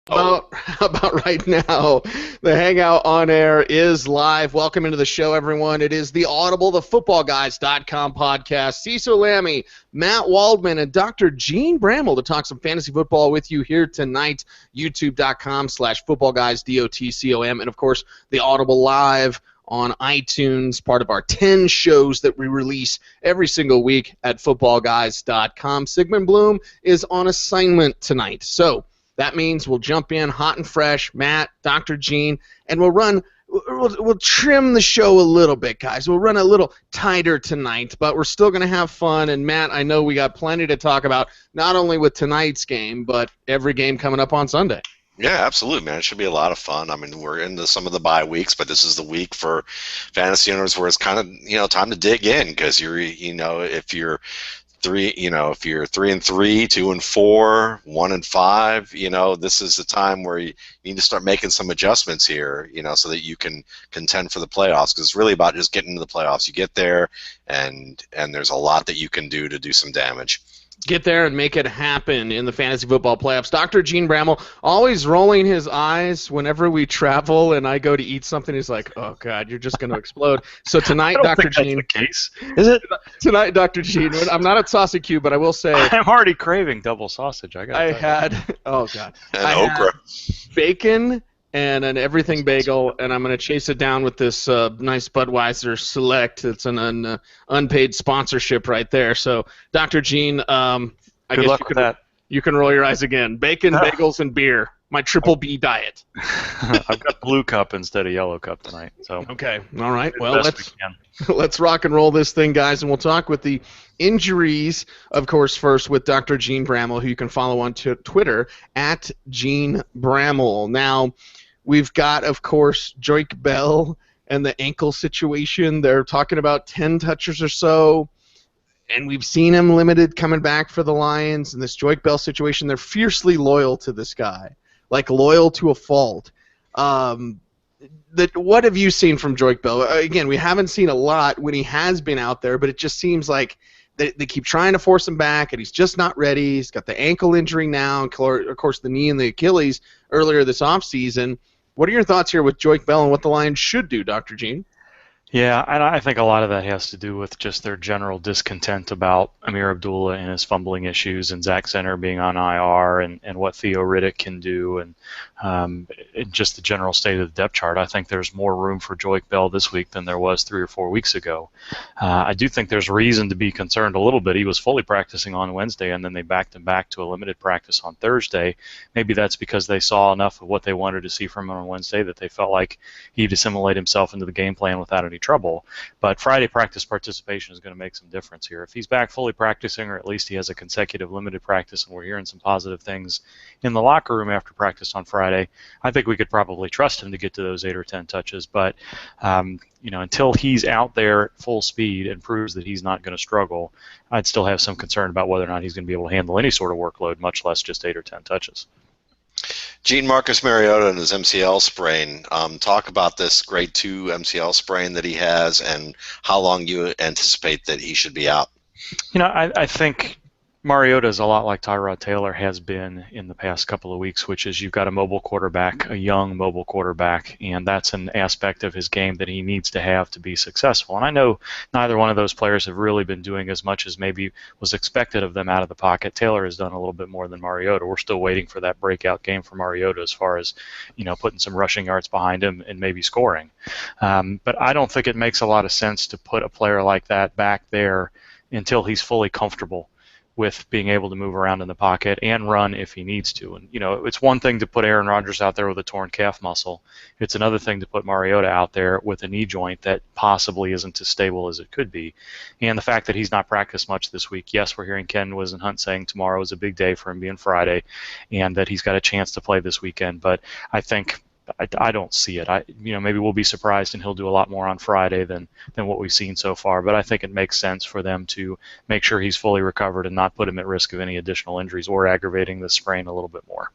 Oh, About right now, the Hangout on Air is live. Welcome into the show, everyone. It is the Audible, the footballguys.com podcast. Cecil Lammy, Matt Waldman, and Dr. Gene Bramble to talk some fantasy football with you here tonight. YouTube.com/footballguys, DOTCOM, and of course, the Audible Live on iTunes, part of our 10 shows that we release every single week at footballguys.com. Sigmund Bloom is on assignment tonight. So, that means we'll jump in hot and fresh, Matt, Dr. Gene, and we'll trim the show a little bit, guys. We'll run a little tighter tonight, but we're still going to have fun. And, Matt, I know we got plenty to talk about, not only with tonight's game, but every game coming up on Sunday. yeah, absolutely, man. It should be a lot of fun. I mean, we're into some of the bye weeks, but this is the week for fantasy owners where it's kind of, time to dig in because if you're if you're 3-3, 2-4, 1-5, this is the time where you need to start making some adjustments here, so that you can contend for the playoffs. Because it's really about just getting into the playoffs. You get there, and there's a lot that you can do to do some damage. Get there and make it happen in the fantasy football playoffs. Dr. Gene Bramble always rolling his eyes whenever we travel and I go to eat something. He's like, "Oh God, you're just going to explode." So tonight, I don't Dr. think that's Gene, the case. Is it? tonight, Dr. Gene. I'm not at Saucy Q, but I will say I'm already craving double sausage. I had. Oh God, And I okra. had bacon and an everything bagel, and I'm going to chase it down with this nice Budweiser Select. It's an unpaid sponsorship right there. So, Dr. Gene, I Good guess luck with that. you can roll your eyes again. Bacon, bagels, and beer. My triple B diet. I've got blue cup instead of yellow cup tonight. So Okay. All right. do the Well, best we can. let's rock and roll this thing, guys, and we'll talk with the injuries, of course, first with Dr. Gene Bramble, who you can follow on Twitter at Gene Bramble. Now, we've got, of course, Joik Bell and the ankle situation. They're talking about 10 touches or so, and we've seen him limited coming back for the Lions. And this Joik Bell situation, they're fiercely loyal to this guy, like loyal to a fault. What have you seen from Joik Bell? Again, we haven't seen a lot when he has been out there, but it just seems like they keep trying to force him back, and he's just not ready. He's got the ankle injury now, and of course the knee and the Achilles earlier this offseason. What are your thoughts here with Joik Bell and what the Lions should do, Dr. Gene? Yeah, and I think a lot of that has to do with just their general discontent about Amir Abdullah and his fumbling issues and Zach Center being on IR and what Theo Riddick can do and just the general state of the depth chart. I think there's more room for Joik Bell this week than there was 3 or 4 weeks ago. I do think there's reason to be concerned a little bit. He was fully practicing on Wednesday, and then they backed him back to a limited practice on Thursday. Maybe that's because they saw enough of what they wanted to see from him on Wednesday that they felt like he'd assimilate himself into the game plan without any trouble. But Friday practice participation is going to make some difference here. If he's back fully practicing, or at least he has a consecutive limited practice, and we're hearing some positive things in the locker room after practice on Friday, I think we could probably trust him to get to those 8 or 10 touches. But until he's out there at full speed and proves that he's not going to struggle, I'd still have some concern about whether or not he's going to be able to handle any sort of workload, much less just 8 or 10 touches. Gene Marcus Mariota and his MCL sprain. Talk about this grade 2 MCL sprain that he has and how long you anticipate that he should be out. I think Mariota is a lot like Tyrod Taylor has been in the past couple of weeks, which is you've got a mobile quarterback, a young mobile quarterback, and that's an aspect of his game that he needs to have to be successful. And I know neither one of those players have really been doing as much as maybe was expected of them out of the pocket. Taylor has done a little bit more than Mariota. We're still waiting for that breakout game for Mariota as far as, putting some rushing yards behind him and maybe scoring. But I don't think it makes a lot of sense to put a player like that back there until he's fully comfortable with being able to move around in the pocket and run if he needs to. And, it's one thing to put Aaron Rodgers out there with a torn calf muscle. It's another thing to put Mariota out there with a knee joint that possibly isn't as stable as it could be. And the fact that he's not practiced much this week, yes, we're hearing Ken Wisenhunt saying tomorrow is a big day for him being Friday and that he's got a chance to play this weekend. But I think I don't see it. Maybe we'll be surprised and he'll do a lot more on Friday than what we've seen so far. But I think it makes sense for them to make sure he's fully recovered and not put him at risk of any additional injuries or aggravating the sprain a little bit more.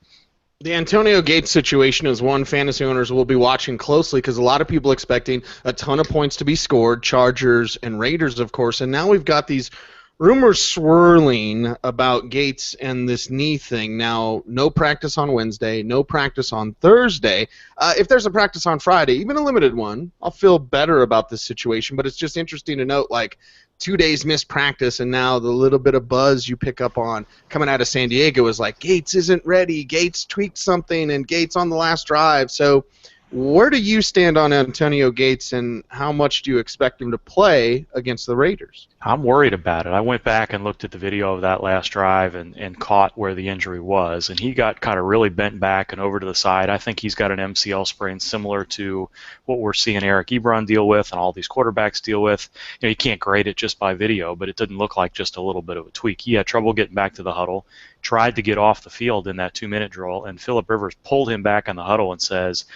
The Antonio Gates situation is one fantasy owners will be watching closely because a lot of people expecting a ton of points to be scored, Chargers and Raiders, of course, and now we've got these rumors swirling about Gates and this knee thing. Now, no practice on Wednesday, no practice on Thursday. If there's a practice on Friday, even a limited one, I'll feel better about this situation. But it's just interesting to note, like, 2 days missed practice, and now the little bit of buzz you pick up on coming out of San Diego is like, Gates isn't ready, Gates tweaked something, and Gates on the last drive. So where do you stand on Antonio Gates, and how much do you expect him to play against the Raiders? I'm worried about it. I went back and looked at the video of that last drive and caught where the injury was, and he got kind of really bent back and over to the side. I think he's got an MCL sprain similar to what we're seeing Eric Ebron deal with and all these quarterbacks deal with. You know, you can't grade it just by video, but it didn't look like just a little bit of a tweak. He had trouble getting back to the huddle, tried to get off the field in that 2-minute drill, and Phillip Rivers pulled him back in the huddle and says,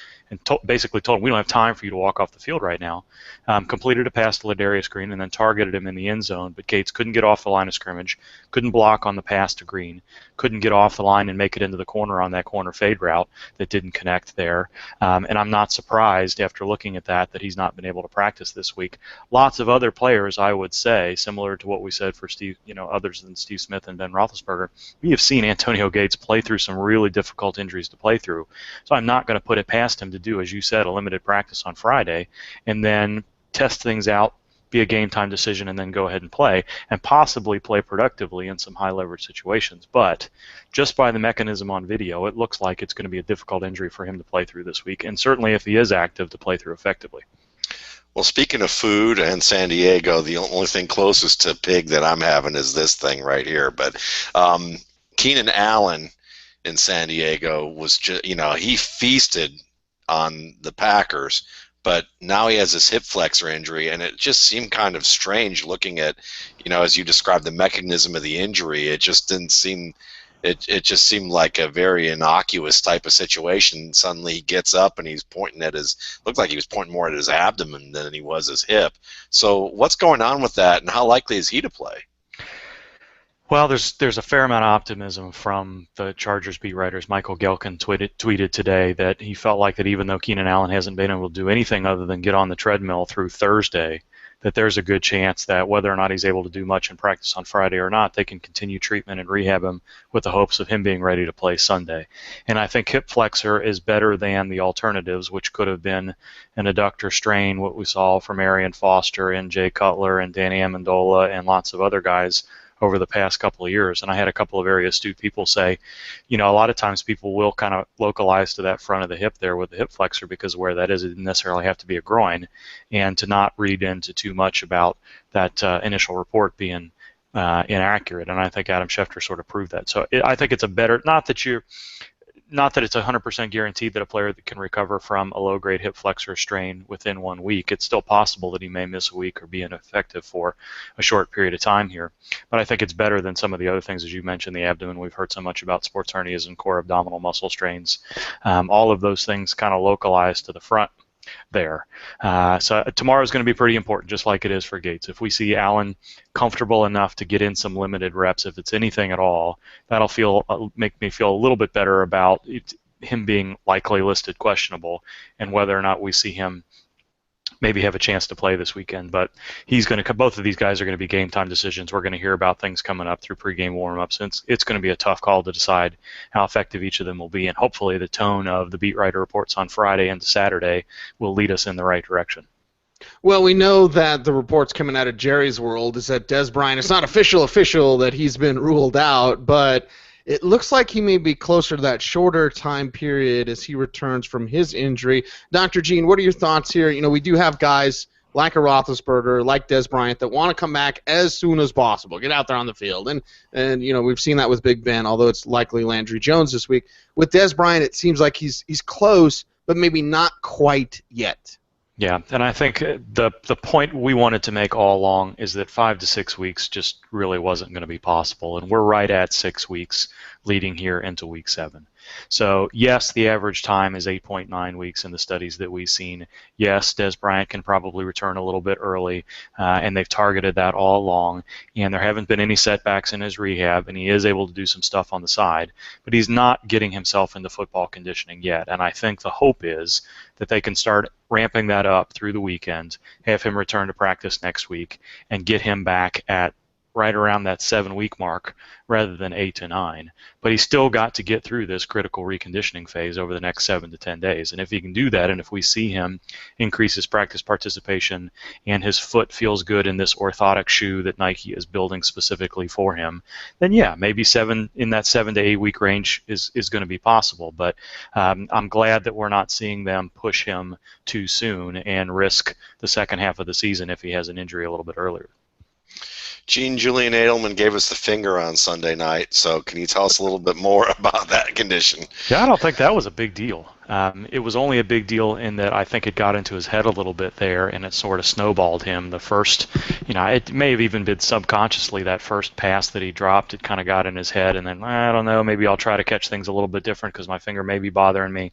basically told him, we don't have time for you to walk off the field right now. Completed a pass to Ladarius Green and then targeted him in the end zone, but Gates couldn't get off the line of scrimmage, couldn't block on the pass to Green, couldn't get off the line and make it into the corner on that corner fade route that didn't connect there. And I'm not surprised after looking at that he's not been able to practice this week. Lots of other players, I would say, similar to what we said for Steve, others than Steve Smith and Ben Roethlisberger, we have seen Antonio Gates play through some really difficult injuries to play through. So I'm not going to put it past him to do, as you said, a limited practice on Friday and then test things out, be a game time decision, and then go ahead and play, and possibly play productively in some high leverage situations. But just by the mechanism on video, it looks like it's going to be a difficult injury for him to play through this week, and certainly if he is active, to play through effectively. Well, speaking of food and San Diego, the only thing closest to pig that I'm having is this thing right here. But Keenan Allen in San Diego was just, he feasted on the Packers, but now he has this hip flexor injury, and it just seemed kind of strange looking at, as you described the mechanism of the injury. It just didn't seem, it just seemed like a very innocuous type of situation. Suddenly he gets up and he's pointing at looked like he was pointing more at his abdomen than he was his hip. So what's going on with that, and how likely is he to play? Well, there's a fair amount of optimism from the Chargers beat writers. Michael Gelkin tweeted today that he felt like that even though Keenan Allen hasn't been able to do anything other than get on the treadmill through Thursday, that there's a good chance that whether or not he's able to do much in practice on Friday or not, they can continue treatment and rehab him with the hopes of him being ready to play Sunday. And I think hip flexor is better than the alternatives, which could have been an adductor strain, what we saw from Arian Foster and Jay Cutler and Danny Amendola and lots of other guys over the past couple of years. And I had a couple of very astute people say, a lot of times people will kind of localize to that front of the hip there with the hip flexor because where that is, it doesn't necessarily have to be a groin, and to not read into too much about that initial report being inaccurate. And I think Adam Schefter sort of proved that. So I think it's a better, not that it's 100% guaranteed that a player that can recover from a low-grade hip flexor strain within 1 week. It's still possible that he may miss a week or be ineffective for a short period of time here. But I think it's better than some of the other things, as you mentioned, the abdomen. We've heard so much about sports hernias and core abdominal muscle strains. All of those things kind of localized to the front there. So tomorrow is going to be pretty important, just like it is for Gates. If we see Allen comfortable enough to get in some limited reps, if it's anything at all, that'll make me feel a little bit better about him being likely listed questionable and whether or not we see him maybe have a chance to play this weekend. But both of these guys are going to be game time decisions. We're going to hear about things coming up through pregame warm-ups. It's going to be a tough call to decide how effective each of them will be, and hopefully the tone of the beat writer reports on Friday and Saturday will lead us in the right direction. Well, we know that the reports coming out of Jerry's world is that Des Bryant, it's not official that he's been ruled out, but it looks like he may be closer to that shorter time period as he returns from his injury. Dr. Gene, what are your thoughts here? We do have guys like a Roethlisberger, like Des Bryant, that want to come back as soon as possible, get out there on the field. And we've seen that with Big Ben, although it's likely Landry Jones this week. With Des Bryant, it seems like he's close, but maybe not quite yet. Yeah, and I think the point we wanted to make all along is that 5 to 6 weeks just really wasn't going to be possible, and we're right at 6 weeks leading here into week 7. So yes, the average time is 8.9 weeks in the studies that we've seen. Yes, Des Bryant can probably return a little bit early, and they've targeted that all along, and there haven't been any setbacks in his rehab, and he is able to do some stuff on the side, but he's not getting himself into football conditioning yet, and I think the hope is that they can start ramping that up through the weekend, have him return to practice next week, and get him back at right around that 7-week mark rather than 8 to 9. But he's still got to get through this critical reconditioning phase over the next 7 to 10 days. And if he can do that, and if we see him increase his practice participation and his foot feels good in this orthotic shoe that Nike is building specifically for him, then yeah, maybe in that 7 to 8 week range is going to be possible. But I'm glad that we're not seeing them push him too soon and risk the second half of the season if he has an injury a little bit earlier. Gene Julian Edelman gave us the finger on Sunday night, so can you tell us a little bit more about that condition? Yeah, I don't think that was a big deal. It was only a big deal in that I think it got into his head a little bit there, and it sort of snowballed him. The first, it may have even been subconsciously that first pass that he dropped, it kind of got in his head, and then, I don't know, maybe I'll try to catch things a little bit different because my finger may be bothering me.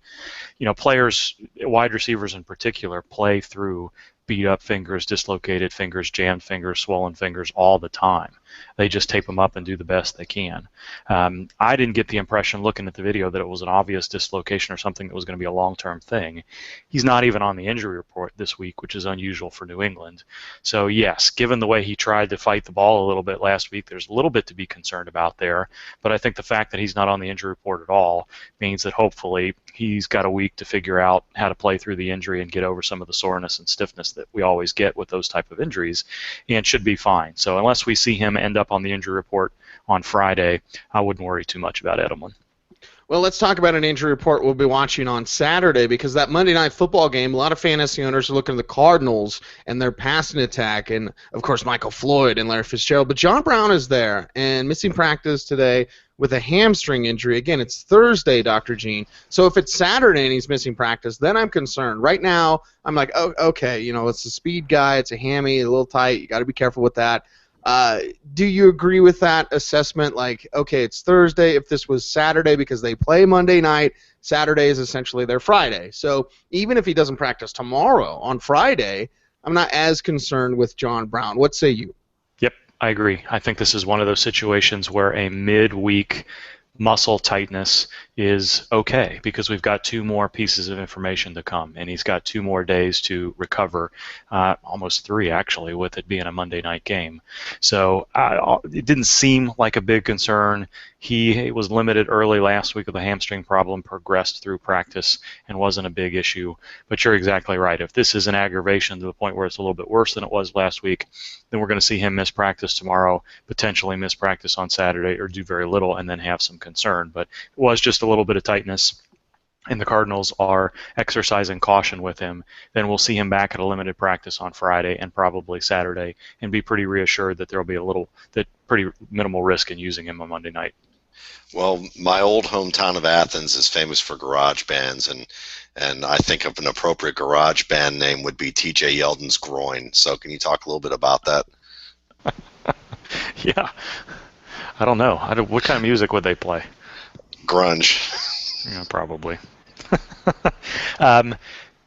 Players, wide receivers in particular, play through beat up fingers, dislocated fingers, jammed fingers, swollen fingers all the time. They just tape them up and do the best they can. I didn't get the impression looking at the video that it was an obvious dislocation or something that was going to be a long-term thing. He's not even on the injury report this week, which is unusual for New England. So yes, given the way he tried to fight the ball a little bit last week, there's a little bit to be concerned about there. But I think the fact that he's not on the injury report at all means that hopefully he's got a week to figure out how to play through the injury and get over some of the soreness and stiffness that we always get with those type of injuries, and should be fine. So unless we see him end up on the injury report on Friday, I wouldn't worry too much about Edelman. Well, let's talk about an injury report we'll be watching on Saturday, because that Monday Night Football game, a lot of fantasy owners are looking at the Cardinals and their passing attack, and, of course, Michael Floyd and Larry Fitzgerald. But John Brown is there and missing practice today with a hamstring injury. Again, it's Thursday, Dr. Gene. So if it's Saturday and he's missing practice, then I'm concerned. Right now, I'm like, oh, okay, it's a speed guy, it's a hammy, a little tight, you got to be careful with that. Do you agree with that assessment? Like, okay, it's Thursday. If this was Saturday, because they play Monday night, Saturday is essentially their Friday. So even if he doesn't practice tomorrow on Friday, I'm not as concerned with John Brown. What say you? Yep, I agree. I think this is one of those situations where a midweek muscle tightness is okay because we've got 2 more pieces of information to come, and he's got 2 more days to recover, almost 3 actually, with it being a Monday night game. So it didn't seem like a big concern. He was limited early last week with a hamstring problem, progressed through practice, and wasn't a big issue. But you're exactly right. If this is an aggravation to the point where it's a little bit worse than it was last week, then we're going to see him miss practice tomorrow, potentially miss practice on Saturday, or do very little and then have some concern. But it was just a little bit of tightness, and the Cardinals are exercising caution with him. Then we'll see him back at a limited practice on Friday and probably Saturday, and be pretty reassured that there will be pretty minimal risk in using him on Monday night. Well, my old hometown of Athens is famous for garage bands, and I think of an appropriate garage band name would be T.J. Yeldon's Groin. So can you talk a little bit about that? Yeah. I don't know. What kind of music would they play? Grunge. Yeah, probably.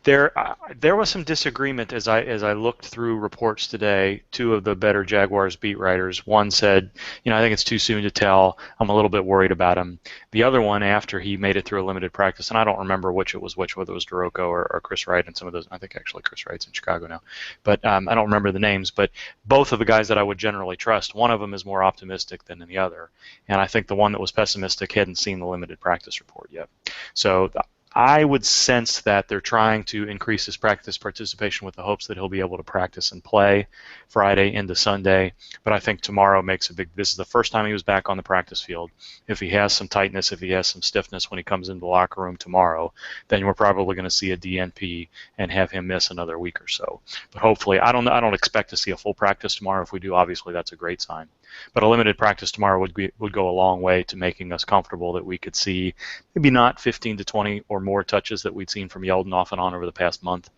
There was some disagreement as I looked through reports today. 2 of the better Jaguars beat writers. One said, I think it's too soon to tell. I'm a little bit worried about him. The other one, after he made it through a limited practice, and I don't remember which, whether it was Doroco or Chris Wright, and some of those. I think actually Chris Wright's in Chicago now, but I don't remember the names. But both of the guys that I would generally trust, one of them is more optimistic than the other, and I think the one that was pessimistic hadn't seen the limited practice report yet. So I would sense that they're trying to increase his practice participation with the hopes that he'll be able to practice and play Friday into Sunday. But I think tomorrow makes this is the first time he was back on the practice field. If he has some tightness, if he has some stiffness when he comes into the locker room tomorrow, then we're probably going to see a DNP and have him miss another week or so. But hopefully, I don't expect to see a full practice tomorrow. If we do, obviously that's a great sign. But a limited practice tomorrow would go a long way to making us comfortable that we could see maybe not 15 to 20 or more touches that we'd seen from Yeldon off and on over the past month,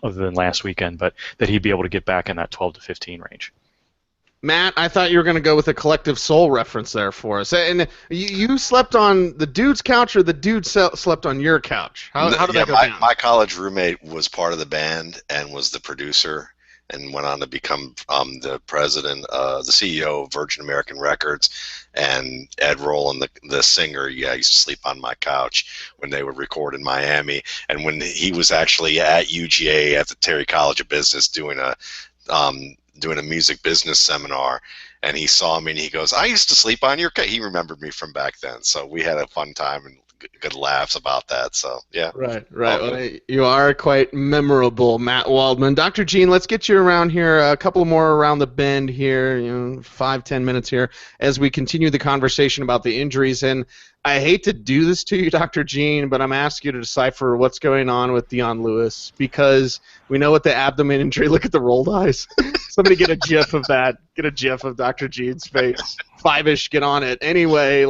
other than last weekend, but that he'd be able to get back in that 12 to 15 range. Matt, I thought you were going to go with a Collective Soul reference there for us. And you slept on the dude's couch, or the dude slept on your couch? How did that go down? My college roommate was part of the band and was the producer, and went on to become the president, the CEO of Virgin American Records. And Ed Roland, the singer, used to sleep on my couch when they would record in Miami. And when he was actually at UGA at the Terry College of Business doing a music business seminar, and he saw me and he goes, "I used to sleep on your couch." He remembered me from back then, so we had a fun time and good laughs about that. So yeah, Right, all right. good. Well, you are quite memorable, Matt Waldman. Dr. Gene, let's get you around here, a couple more around the bend here, 5-10 minutes here, as we continue the conversation about the injuries. And I hate to do this to you, Dr. Gene, but I'm asking you to decipher what's going on with Dion Lewis, because we know what the abdomen injury. Look at the rolled eyes. Somebody get a gif of that. Get a gif of Dr. Gene's face. Five-ish, get on it. Anyway,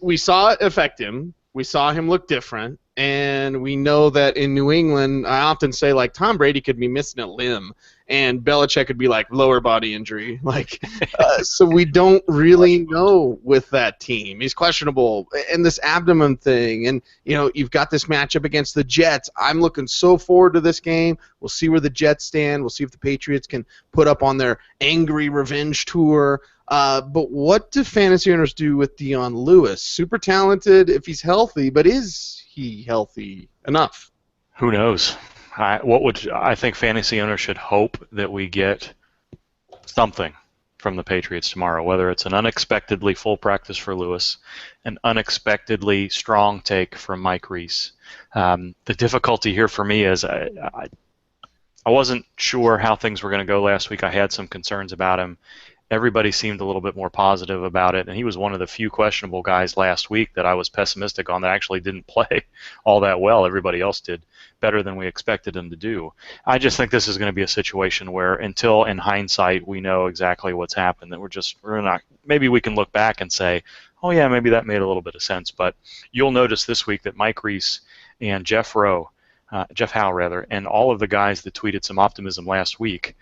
we saw it affect him. We saw him look different, and we know that in New England, I often say Tom Brady could be missing a limb, and Belichick could be lower body injury. So we don't really know with that team. He's questionable, and this abdomen thing, and you've got this matchup against the Jets. I'm looking so forward to this game. We'll see where the Jets stand. We'll see if the Patriots can put up on their angry revenge tour. But what do fantasy owners do with Dion Lewis? Super talented if he's healthy, but is he healthy enough? Who knows? I think fantasy owners should hope that we get something from the Patriots tomorrow, whether it's an unexpectedly full practice for Lewis, an unexpectedly strong take from Mike Reese. The difficulty here for me is I wasn't sure how things were going to go last week. I had some concerns about him. Everybody seemed a little bit more positive about it, and he was one of the few questionable guys last week that I was pessimistic on that actually didn't play all that well. Everybody else did better than we expected him to do. I just think this is going to be a situation where until in hindsight we know exactly what's happened, that we're not, maybe we can look back and say, oh yeah, maybe that made a little bit of sense. But you'll notice this week that Mike Reese and Jeff Howe, and all of the guys that tweeted some optimism last week,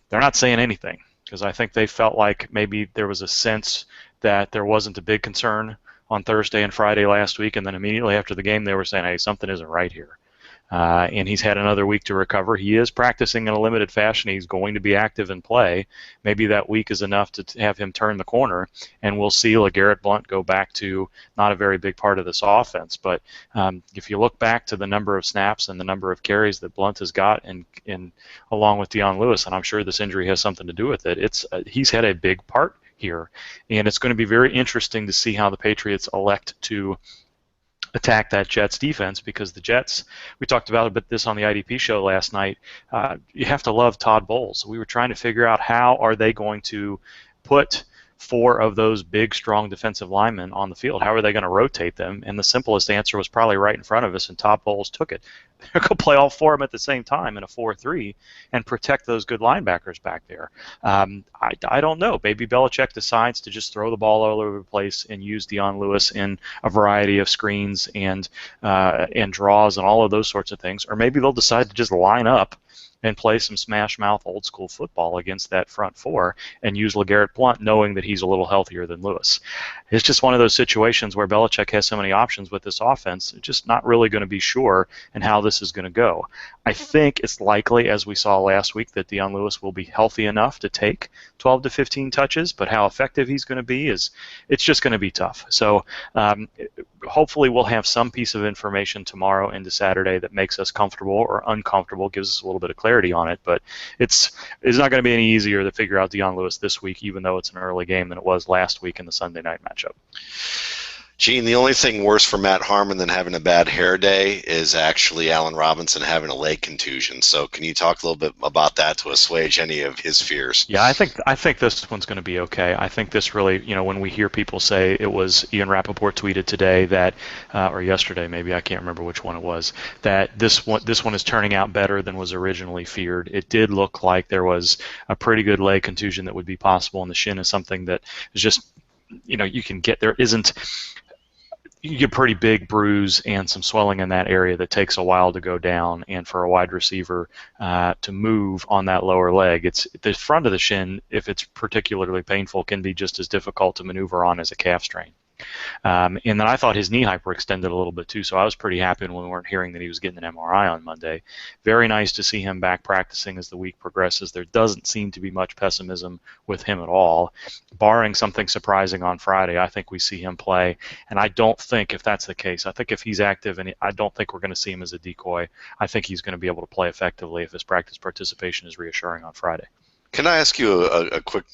they're not saying anything, because I think they felt like maybe there was a sense that there wasn't a big concern on Thursday and Friday last week, and then immediately after the game they were saying, hey, something isn't right here. And he's had another week to recover. He is practicing in a limited fashion. He's going to be active in play. Maybe that week is enough to have him turn the corner, and we'll see LeGarrette Blount go back to not a very big part of this offense. But if you look back to the number of snaps and the number of carries that Blount has got, and along with Dion Lewis, and I'm sure this injury has something to do with it, he's had a big part here. And it's going to be very interesting to see how the Patriots elect to attack that Jets defense, because the Jets, we talked about a bit this on the IDP show last night, you have to love Todd Bowles. We were trying to figure out how are they going to put four of those big, strong defensive linemen on the field. How are they going to rotate them? And the simplest answer was probably right in front of us, and Todd Bowles took it. They're going to play all four of them at the same time in a 4-3 and protect those good linebackers back there. I don't know. Maybe Belichick decides to just throw the ball all over the place and use Dion Lewis in a variety of screens and draws and all of those sorts of things. Or maybe they'll decide to just line up and play some smash mouth old school football against that front four and use LeGarrette Blount, knowing that he's a little healthier than Lewis. It's just one of those situations where Belichick has so many options with this offense, just not really going to be sure in how this is going to go. I think it's likely, as we saw last week, that Dion Lewis will be healthy enough to take 12 to 15 touches, but how effective he's going to be it's just going to be tough. So hopefully we'll have some piece of information tomorrow into Saturday that makes us comfortable or uncomfortable, gives us a little bit of clarity on it, but it's not going to be any easier to figure out Dion Lewis this week, even though it's an early game, than it was last week in the Sunday night matchup. Gene, the only thing worse for Matt Harmon than having a bad hair day is actually Allen Robinson having a leg contusion. So can you talk a little bit about that to assuage any of his fears? Yeah, I think this one's going to be okay. I think this really, when we hear people say, it was Ian Rappaport tweeted today that, or yesterday maybe, I can't remember which one it was, that this one is turning out better than was originally feared. It did look like there was a pretty good leg contusion that would be possible, and the shin is something that is just, you can get, you get a pretty big bruise and some swelling in that area that takes a while to go down, and for a wide receiver to move on that lower leg, it's the front of the shin, if it's particularly painful, can be just as difficult to maneuver on as a calf strain. And then I thought his knee hyperextended a little bit too, so I was pretty happy when we weren't hearing that he was getting an MRI on Monday. Very nice to see him back practicing as the week progresses. There doesn't seem to be much pessimism with him at all. Barring something surprising on Friday, I think we see him play, and I don't think, if that's the case, I think if he's active, and I don't think we're going to see him as a decoy, I think he's going to be able to play effectively if his practice participation is reassuring on Friday. Can I ask you a quick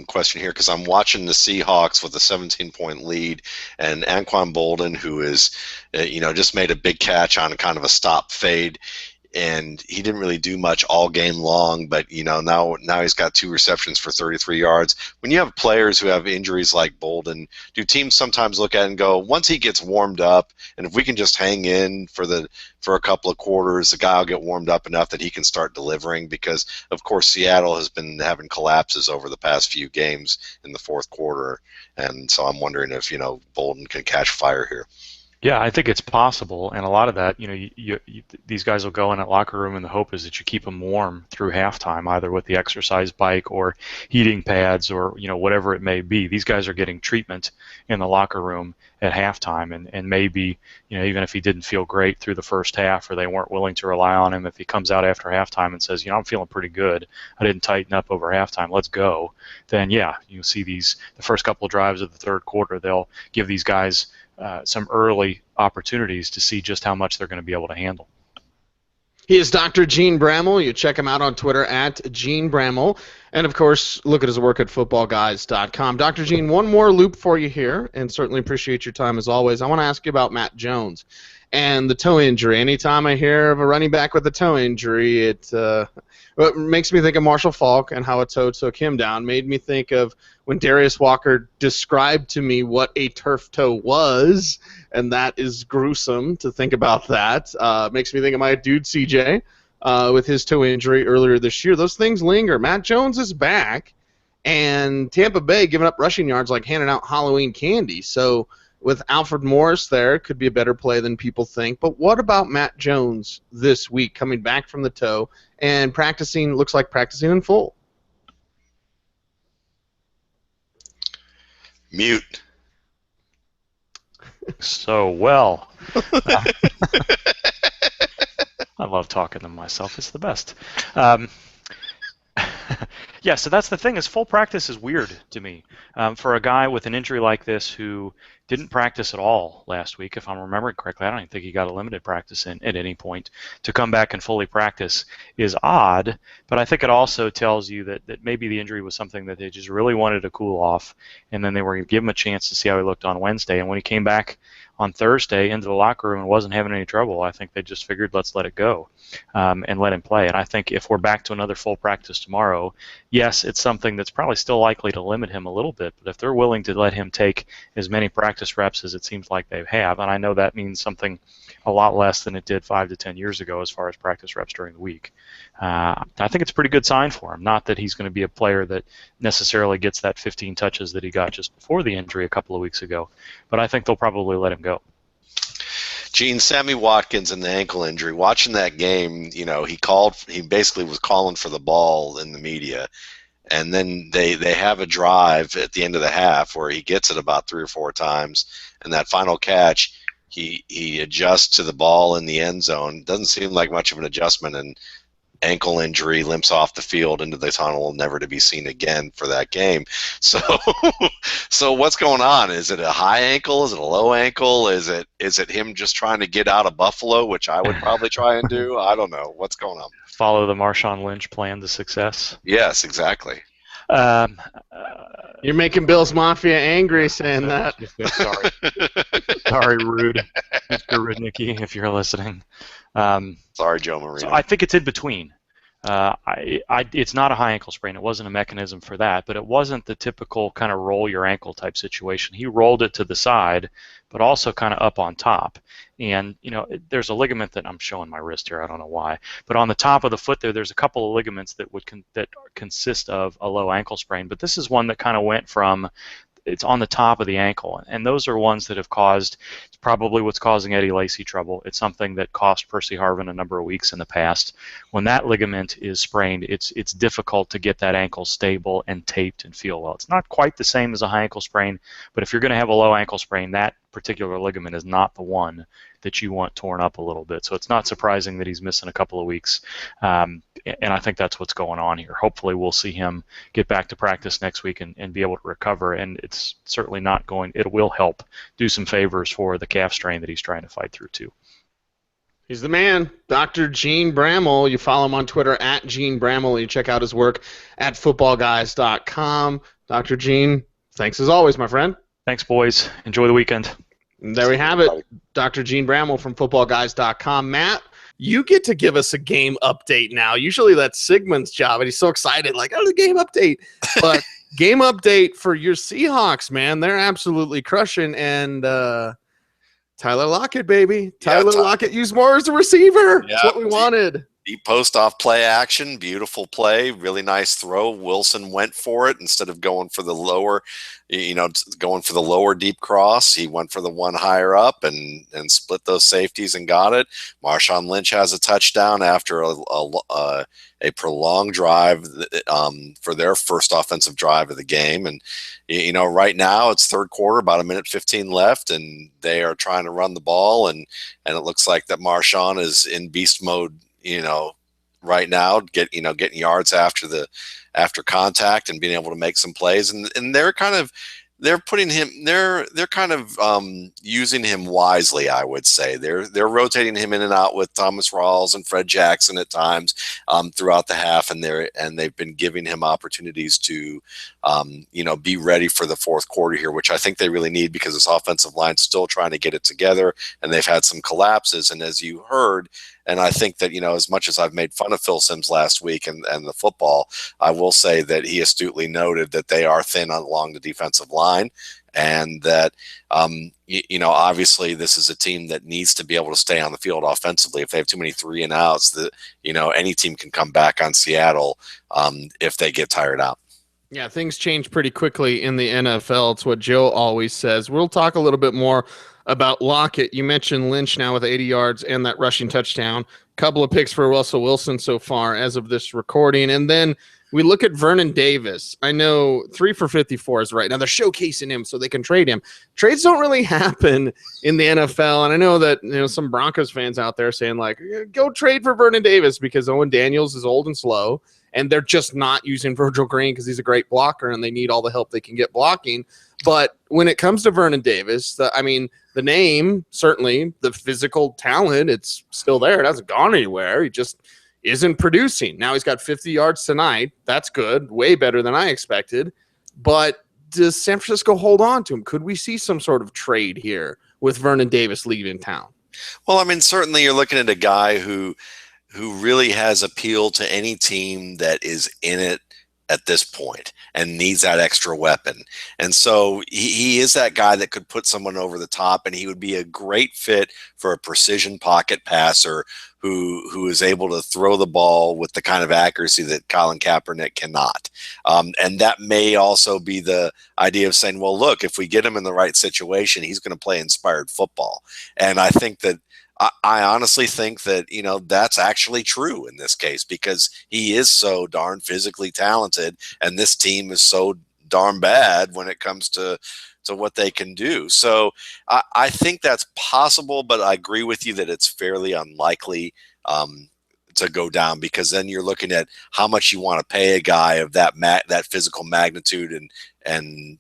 question here? Because I'm watching the Seahawks with a 17-point lead, and Anquan Bolden, who is, just made a big catch on kind of a stop fade, and he didn't really do much all game long, but now he's got 2 receptions for 33 yards. When you have players who have injuries like Bolden, do teams sometimes look at it and go, once he gets warmed up, and if we can just hang in for a couple of quarters, the guy will get warmed up enough that he can start delivering? Because of course Seattle has been having collapses over the past few games in the fourth quarter, and so I'm wondering if Bolden can catch fire here. Yeah, I think it's possible, and a lot of that, these guys will go in that locker room, and the hope is that you keep them warm through halftime, either with the exercise bike or heating pads or whatever it may be. These guys are getting treatment in the locker room at halftime, and maybe even if he didn't feel great through the first half, or they weren't willing to rely on him, if he comes out after halftime and says, I'm feeling pretty good, I didn't tighten up over halftime, let's go, then yeah, you'll see the first couple of drives of the third quarter, they'll give these guys some early opportunities to see just how much they're going to be able to handle. He is Dr. Gene Bramall. You check him out on Twitter at Gene Bramall. And, of course, look at his work at footballguys.com. Dr. Gene, one more loop for you here, and certainly appreciate your time as always. I want to ask you about Matt Jones and the toe injury. Anytime I hear of a running back with a toe injury, it makes me think of Marshall Faulk and how a toe took him down. Made me think of when Darius Walker described to me what a turf toe was, and that is gruesome to think about that. Makes me think of my dude CJ with his toe injury earlier this year. Those things linger. Matt Jones is back, and Tampa Bay giving up rushing yards like handing out Halloween candy. So with Alfred Morris there, could be a better play than people think. But what about Matt Jones this week, coming back from the toe and practicing, looks like practicing in full? Mute. So, well, I love talking to myself. It's the best. Yeah, so that's the thing, is full practice is weird to me. For a guy with an injury like this who didn't practice at all last week, if I'm remembering correctly, I don't even think he got a limited practice in at any point, to come back and fully practice is odd, but I think it also tells you that maybe the injury was something that they just really wanted to cool off, and then they were going to give him a chance to see how he looked on Wednesday, and when he came back on Thursday into the locker room and wasn't having any trouble, I think they just figured, let's let it go and let him play. And I think if we're back to another full practice tomorrow, yes, it's something that's probably still likely to limit him a little bit, but if they're willing to let him take as many practice reps as it seems like they have, and I know that means something a lot less than it did 5 to 10 years ago as far as practice reps during the week, I think it's a pretty good sign for him. Not that he's going to be a player that necessarily gets that 15 touches that he got just before the injury a couple of weeks ago, but I think they'll probably let him go. Gene, Sammy Watkins and the ankle injury, watching that game, he basically was calling for the ball in the media, and then they have a drive at the end of the half where he gets it about 3 or 4 times, and that final catch, he adjusts to the ball in the end zone. Doesn't seem like much of an adjustment, and ankle injury, limps off the field into the tunnel, never to be seen again for that game. So, so what's going on? Is it a high ankle? Is it a low ankle? Is it him just trying to get out of Buffalo, which I would probably try and do? I don't know. What's going on? Follow the Marshawn Lynch plan to success? Yes, exactly. You're making Bill's Mafia angry saying that. Sorry, Rude. Mr. Rudnicki, if you're listening. Sorry, Joe Marino. So I think it's in between. It's not a high ankle sprain. It wasn't a mechanism for that, but it wasn't the typical kind of roll your ankle type situation. He rolled it to the side, but also kind of up on top. And, there's a ligament that I'm showing my wrist here. I don't know why. But on the top of the foot there's a couple of ligaments that consist of a low ankle sprain. But this is one that kind of went from, it's on the top of the ankle, and those are ones that have caused, it's probably what's causing Eddie Lacy trouble. It's something that cost Percy Harvin a number of weeks in the past. When that ligament is sprained, it's difficult to get that ankle stable and taped and feel well. It's not quite the same as a high ankle sprain, but if you're going to have a low ankle sprain, that particular ligament is not the one that you want torn up a little bit. So it's not surprising that he's missing a couple of weeks. And I think that's what's going on here. Hopefully we'll see him get back to practice next week and be able to recover. And it's certainly it will help do some favors for the calf strain that he's trying to fight through too. He's the man, Dr. Gene Bramall. You follow him on Twitter at Gene Bramall. You check out his work at footballguys.com. Dr. Gene, thanks as always, my friend. Thanks, boys. Enjoy the weekend. And there we have it. Dr. Gene Bramall from footballguys.com. Matt, you get to give us a game update now. Usually that's Sigmund's job, and he's so excited, like, oh, the game update. But game update for your Seahawks, man. They're absolutely crushing, and Tyler Lockett, baby. Tyler Lockett used more as a receiver. Yeah, that's what we wanted. Deep post-off play action, beautiful play, really nice throw. Wilson went for it instead of going for the lower, deep cross. He went for the one higher up and split those safeties and got it. Marshawn Lynch has a touchdown after a prolonged drive for their first offensive drive of the game. And, right now it's third quarter, about a minute 15 left, and they are trying to run the ball. And it looks like that Marshawn is in beast mode, right now, getting yards after contact and being able to make some plays. And they're using him wisely, I would say. They're rotating him in and out with Thomas Rawls and Fred Jackson at times throughout the half, and they've been giving him opportunities to be ready for the fourth quarter here, which I think they really need, because this offensive line's still trying to get it together, and they've had some collapses. And as you heard, and I think that, as much as I've made fun of Phil Simms last week and the football, I will say that he astutely noted that they are thin along the defensive line, and that, obviously this is a team that needs to be able to stay on the field offensively. If they have too many 3 and outs, that, any team can come back on Seattle if they get tired out. Yeah, things change pretty quickly in the NFL. It's what Joe always says. We'll talk a little bit more about Lockett. You mentioned Lynch now with 80 yards and that rushing touchdown. Couple of picks for Russell Wilson so far as of this recording. And then we look at Vernon Davis. I know 3 for 54 is right. Now they're showcasing him so they can trade him. Trades don't really happen in the NFL. And I know that some Broncos fans out there saying, like, go trade for Vernon Davis because Owen Daniels is old and slow. And they're just not using Virgil Green because he's a great blocker and they need all the help they can get blocking. But when it comes to Vernon Davis, the name, certainly, the physical talent, it's still there. It hasn't gone anywhere. He just isn't producing. Now he's got 50 yards tonight. That's good. Way better than I expected. But does San Francisco hold on to him? Could we see some sort of trade here with Vernon Davis leaving town? Well, certainly you're looking at a guy who really has appeal to any team that is in it at this point and needs that extra weapon. And so he is that guy that could put someone over the top, and he would be a great fit for a precision pocket passer who is able to throw the ball with the kind of accuracy that Colin Kaepernick cannot. And that may also be the idea of saying, well, look, if we get him in the right situation, he's going to play inspired football. And I think that I honestly think that, that's actually true in this case, because he is so darn physically talented and this team is so darn bad when it comes to what they can do. So I think that's possible, but I agree with you that it's fairly unlikely to go down, because then you're looking at how much you want to pay a guy of that physical magnitude and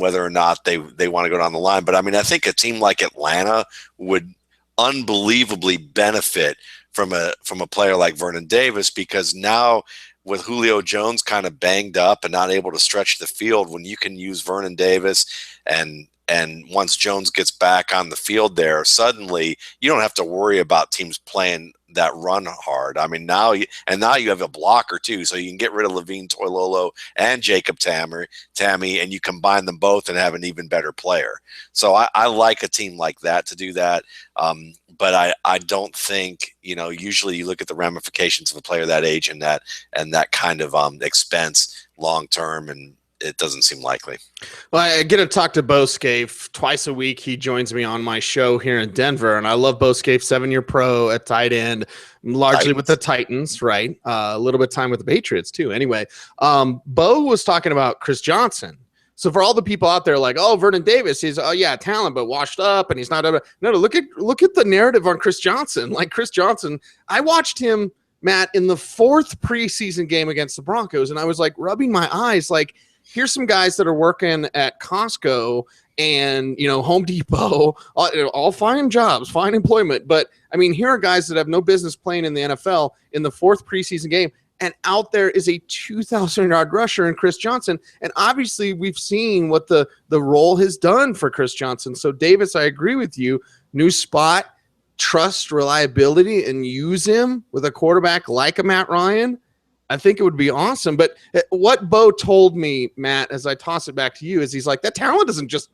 whether or not they want to go down the line. But I think a team like Atlanta would unbelievably benefit from a player like Vernon Davis, because now with Julio Jones kind of banged up and not able to stretch the field, when you can use Vernon Davis and once Jones gets back on the field there, suddenly you don't have to worry about teams playing that run hard. Now you have a blocker too, so you can get rid of Levine Toilolo and Jacob Tammy, and you combine them both and have an even better player. So I like a team like that to do that. But I don't think, usually you look at the ramifications of a player that age and that kind of expense long term, and it doesn't seem likely. Well, I get to talk to Bo Scaife twice a week. He joins me on my show here in Denver, and I love Bo Scaife, 7-year pro at tight end, largely with the Titans, right? A little bit of time with the Patriots too. Anyway, Bo was talking about Chris Johnson. So for all the people out there like, oh, Vernon Davis, he's talent, but washed up, and he's not. No, look at the narrative on Chris Johnson. Like Chris Johnson, I watched him, Matt, in the 4th preseason game against the Broncos, and I was like rubbing my eyes, like, here's some guys that are working at Costco and Home Depot, all fine jobs, fine employment. But I mean, here are guys that have no business playing in the NFL in the 4th preseason game, and out there is a 2,000-yard rusher in Chris Johnson. And obviously, we've seen what the role has done for Chris Johnson. So, Davis, I agree with you. New spot, trust, reliability, and use him with a quarterback like a Matt Ryan. I think it would be awesome. But what Bo told me, Matt, as I toss it back to you, is he's like, that talent doesn't just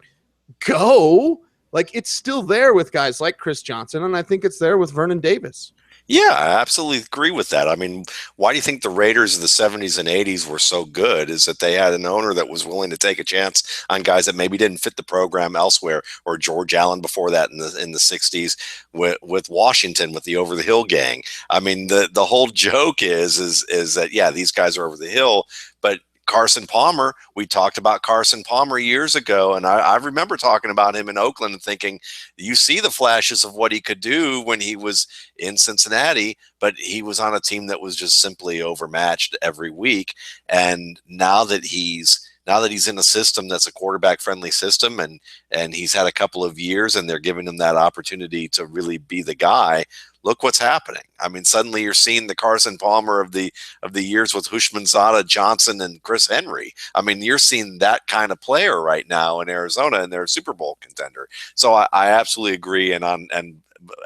go. Like, it's still there with guys like Chris Johnson, and I think it's there with Vernon Davis. Yeah, I absolutely agree with that. I mean, why do you think the Raiders of the 70s and 80s were so good? Is that they had an owner that was willing to take a chance on guys that maybe didn't fit the program elsewhere, or George Allen before that in the 60s with Washington with the Over the Hill gang. I mean, the whole joke is that, yeah, these guys are over the hill, but Carson Palmer, we talked about Carson Palmer years ago, and I remember talking about him in Oakland and thinking, you see the flashes of what he could do when he was in Cincinnati, but he was on a team that was just simply overmatched every week. And now that he's in a system that's a quarterback friendly system, and he's had a couple of years and they're giving him that opportunity to really be the guy, look what's happening. I mean, suddenly you're seeing the Carson Palmer of the years with Hushmanzada, Johnson, and Chris Henry. I mean, you're seeing that kind of player right now in Arizona, and they're a Super Bowl contender. So I absolutely agree. And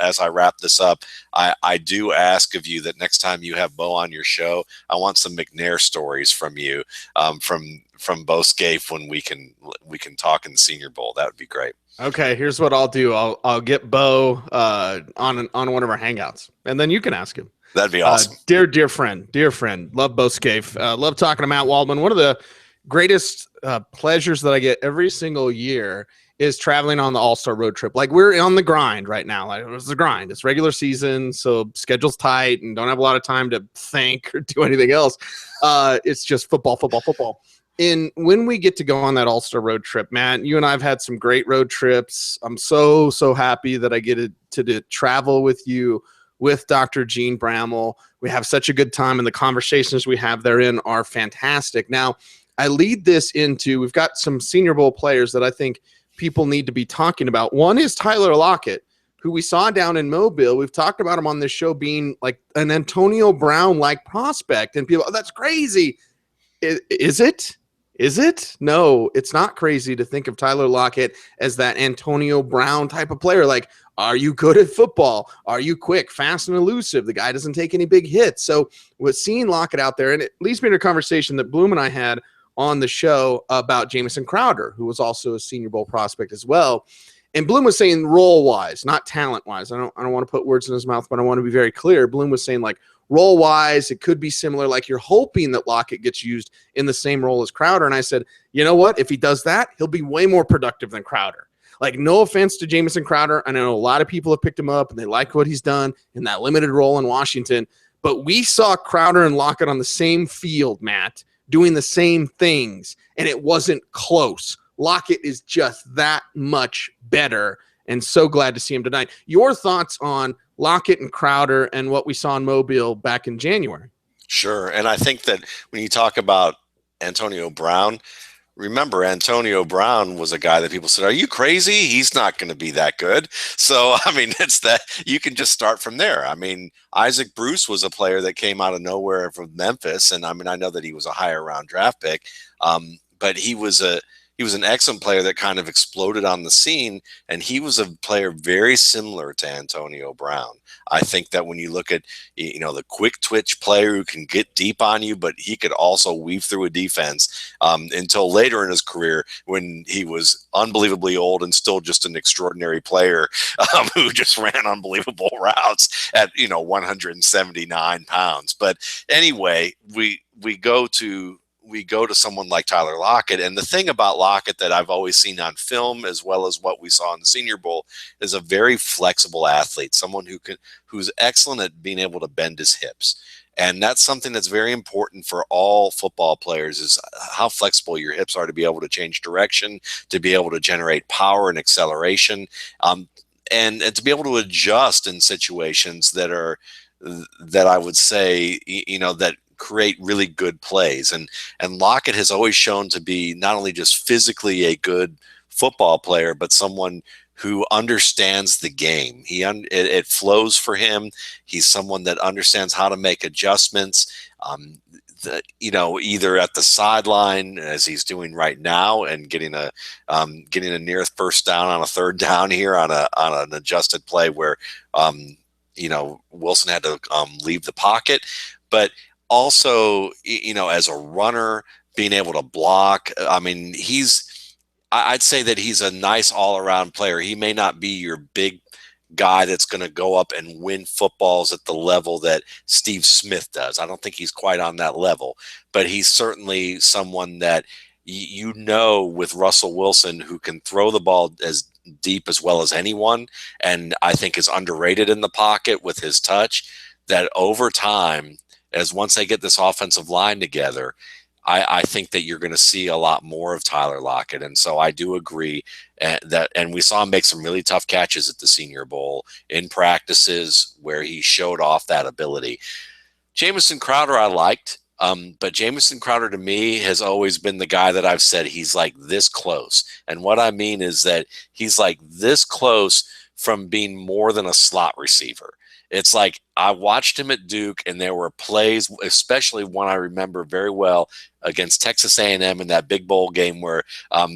as I wrap this up, I do ask of you that next time you have Bo on your show, I want some McNair stories from you, from Bo Scaife, when we can talk in the Senior Bowl. That would be great. Okay, here's what I'll do. I'll get Bo on one of our hangouts, and then you can ask him. That'd be awesome. Dear friend, love Bo Scaife. Love talking to Matt Waldman. One of the greatest pleasures that I get every single year is traveling on the All-Star road trip. Like, we're on the grind right now. Like, it's the grind. It's regular season, so schedule's tight and don't have a lot of time to think or do anything else. It's just football. And when we get to go on that All-Star road trip, Matt, you and I have had some great road trips. I'm so happy that I get to travel with you, with Dr. Gene Bramall. We have such a good time, and the conversations we have therein are fantastic. Now, I lead this into, we've got some Senior Bowl players that I think people need to be talking about. One is Tyler Lockett, who we saw down in Mobile. We've talked about him on this show being like an Antonio Brown-like prospect, and people, that's crazy. Is it? Is it? No, it's not crazy to think of Tyler Lockett as that Antonio Brown type of player. Like, are you good at football? Are you quick, fast, and elusive? The guy doesn't take any big hits. So with seeing Lockett out there, and it leads me to a conversation that Bloom and I had on the show about Jamison Crowder, who was also a Senior Bowl prospect as well. And Bloom was saying role-wise, not talent-wise. I don't want to put words in his mouth, but I want to be very clear. Bloom was saying, like, role-wise, it could be similar. Like, you're hoping that Lockett gets used in the same role as Crowder. And I said, you know what? If he does that, he'll be way more productive than Crowder. Like, no offense to Jamison Crowder. I know a lot of people have picked him up, and they like what he's done in that limited role in Washington. But we saw Crowder and Lockett on the same field, Matt, doing the same things, and it wasn't close. Lockett is just that much better, and so glad to see him tonight. Your thoughts on Lockett and Crowder and what we saw in Mobile back in January? Sure. And I think that when you talk about Antonio Brown, remember, Antonio Brown was a guy that people said, are you crazy? He's not going to be that good. So, I mean, it's that you can just start from there. I mean, Isaac Bruce was a player that came out of nowhere from Memphis. And I mean, I know that he was a higher round draft pick, but he was an excellent player that kind of exploded on the scene, and he was a player very similar to Antonio Brown. I think that when you look at, the quick twitch player who can get deep on you, but he could also weave through a defense, until later in his career when he was unbelievably old and still just an extraordinary player, who just ran unbelievable routes at 179 pounds. But anyway, we go to someone like Tyler Lockett. And the thing about Lockett that I've always seen on film, as well as what we saw in the Senior Bowl, is a very flexible athlete, someone who's excellent at being able to bend his hips. And that's something that's very important for all football players, is how flexible your hips are to be able to change direction, to be able to generate power and acceleration, and to be able to adjust in situations that I would say, that create really good plays. And Lockett has always shown to be not only just physically a good football player, but someone who understands the game. It flows for him. He's someone that understands how to make adjustments. Either at the sideline as he's doing right now, and getting a near first down on a third down here on an adjusted play where Wilson had to leave the pocket, but also as a runner, being able to block. I mean, I'd say that he's a nice all-around player. He may not be your big guy that's going to go up and win footballs at the level that Steve Smith does. I don't think he's quite on that level, but he's certainly someone that with Russell Wilson, who can throw the ball as deep as well as anyone, and I think is underrated in the pocket with his touch, that over time, as once they get this offensive line together, I think that you're going to see a lot more of Tyler Lockett. And so I do agree and we saw him make some really tough catches at the Senior Bowl in practices where he showed off that ability. Jamison Crowder I liked, but Jamison Crowder to me has always been the guy that I've said he's like this close. And what I mean is that he's like this close from being more than a slot receiver. It's like I watched him at Duke, and there were plays, especially one I remember very well against Texas A&M in that big bowl game where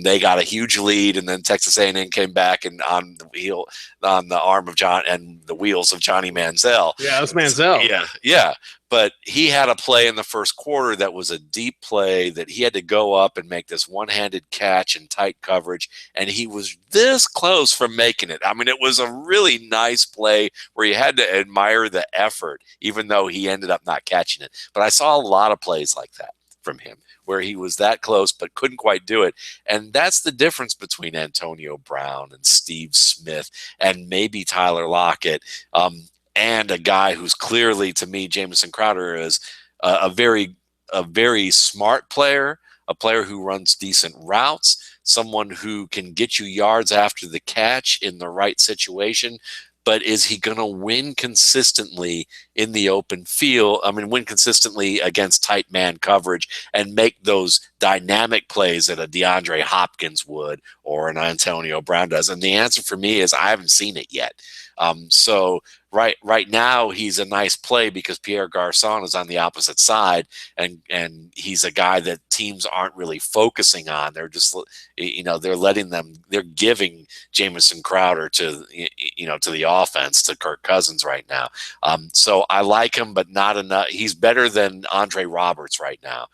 they got a huge lead, and then Texas A&M came back and on the arm of John and the wheels of Johnny Manziel. Yeah, it was Manziel. Yeah. But he had a play in the first quarter that was a deep play that he had to go up and make this one-handed catch in tight coverage, and he was this close from making it. I mean, it was a really nice play where you had to admire the effort, even though he ended up not catching it. But I saw a lot of plays like that from him, where he was that close but couldn't quite do it. And that's the difference between Antonio Brown and Steve Smith and maybe Tyler Lockett, and a guy who's clearly, to me, Jamison Crowder is a very smart player, a player who runs decent routes, someone who can get you yards after the catch in the right situation. But is he going to win consistently in the open field? I mean, win consistently against tight man coverage and make those dynamic plays that a DeAndre Hopkins would or an Antonio Brown does? And the answer for me is I haven't seen it yet. So right now he's a nice play because Pierre Garçon is on the opposite side, and he's a guy that teams aren't really focusing on. They're just, they're giving Jamison Crowder to the offense, to Kirk Cousins right now. So I like him, but not enough. He's better than Andre Roberts right now,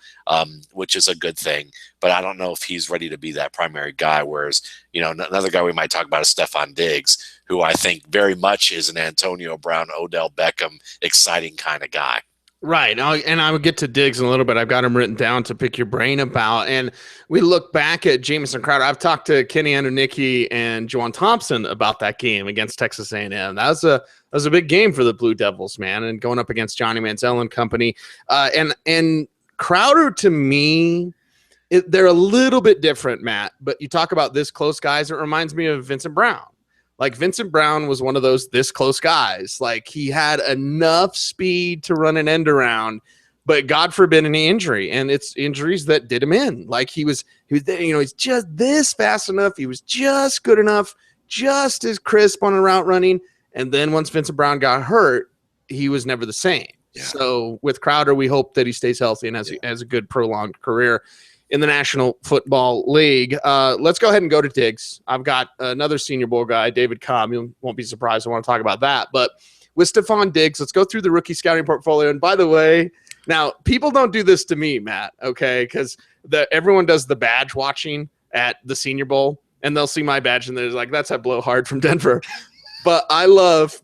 which is a good thing. But I don't know if he's ready to be that primary guy. Whereas, another guy we might talk about is Stephon Diggs, who I think very much is an Antonio Brown, Odell Beckham, exciting kind of guy. Right. And I would get to Diggs in a little bit. I've got him written down to pick your brain about. And we look back at Jamison Crowder. I've talked to Kenny Anunnicki and Juwan Thompson about that game against Texas A&M. That was a big game for the Blue Devils, man, and going up against Johnny Manziel and company. And Crowder, to me, they're a little bit different, Matt. But you talk about this close guys, it reminds me of Vincent Brown. Like, Vincent Brown was one of those this close guys. Like, he had enough speed to run an end around, but God forbid any injury. And it's injuries that did him in. Like, he was he's just this fast enough. He was just good enough, just as crisp on a route running. And then once Vincent Brown got hurt, he was never the same. Yeah. So with Crowder, we hope that he stays healthy and has a good prolonged career in the National Football League. Let's go ahead and go to Diggs. I've got another Senior Bowl guy, David Cobb. You won't be surprised. I want to talk about that. But with Stephon Diggs, let's go through the rookie scouting portfolio. And by the way, now people don't do this to me, Matt, okay? Because everyone does the badge watching at the Senior Bowl, and they'll see my badge, and they're like, that's that blowhard from Denver. But I love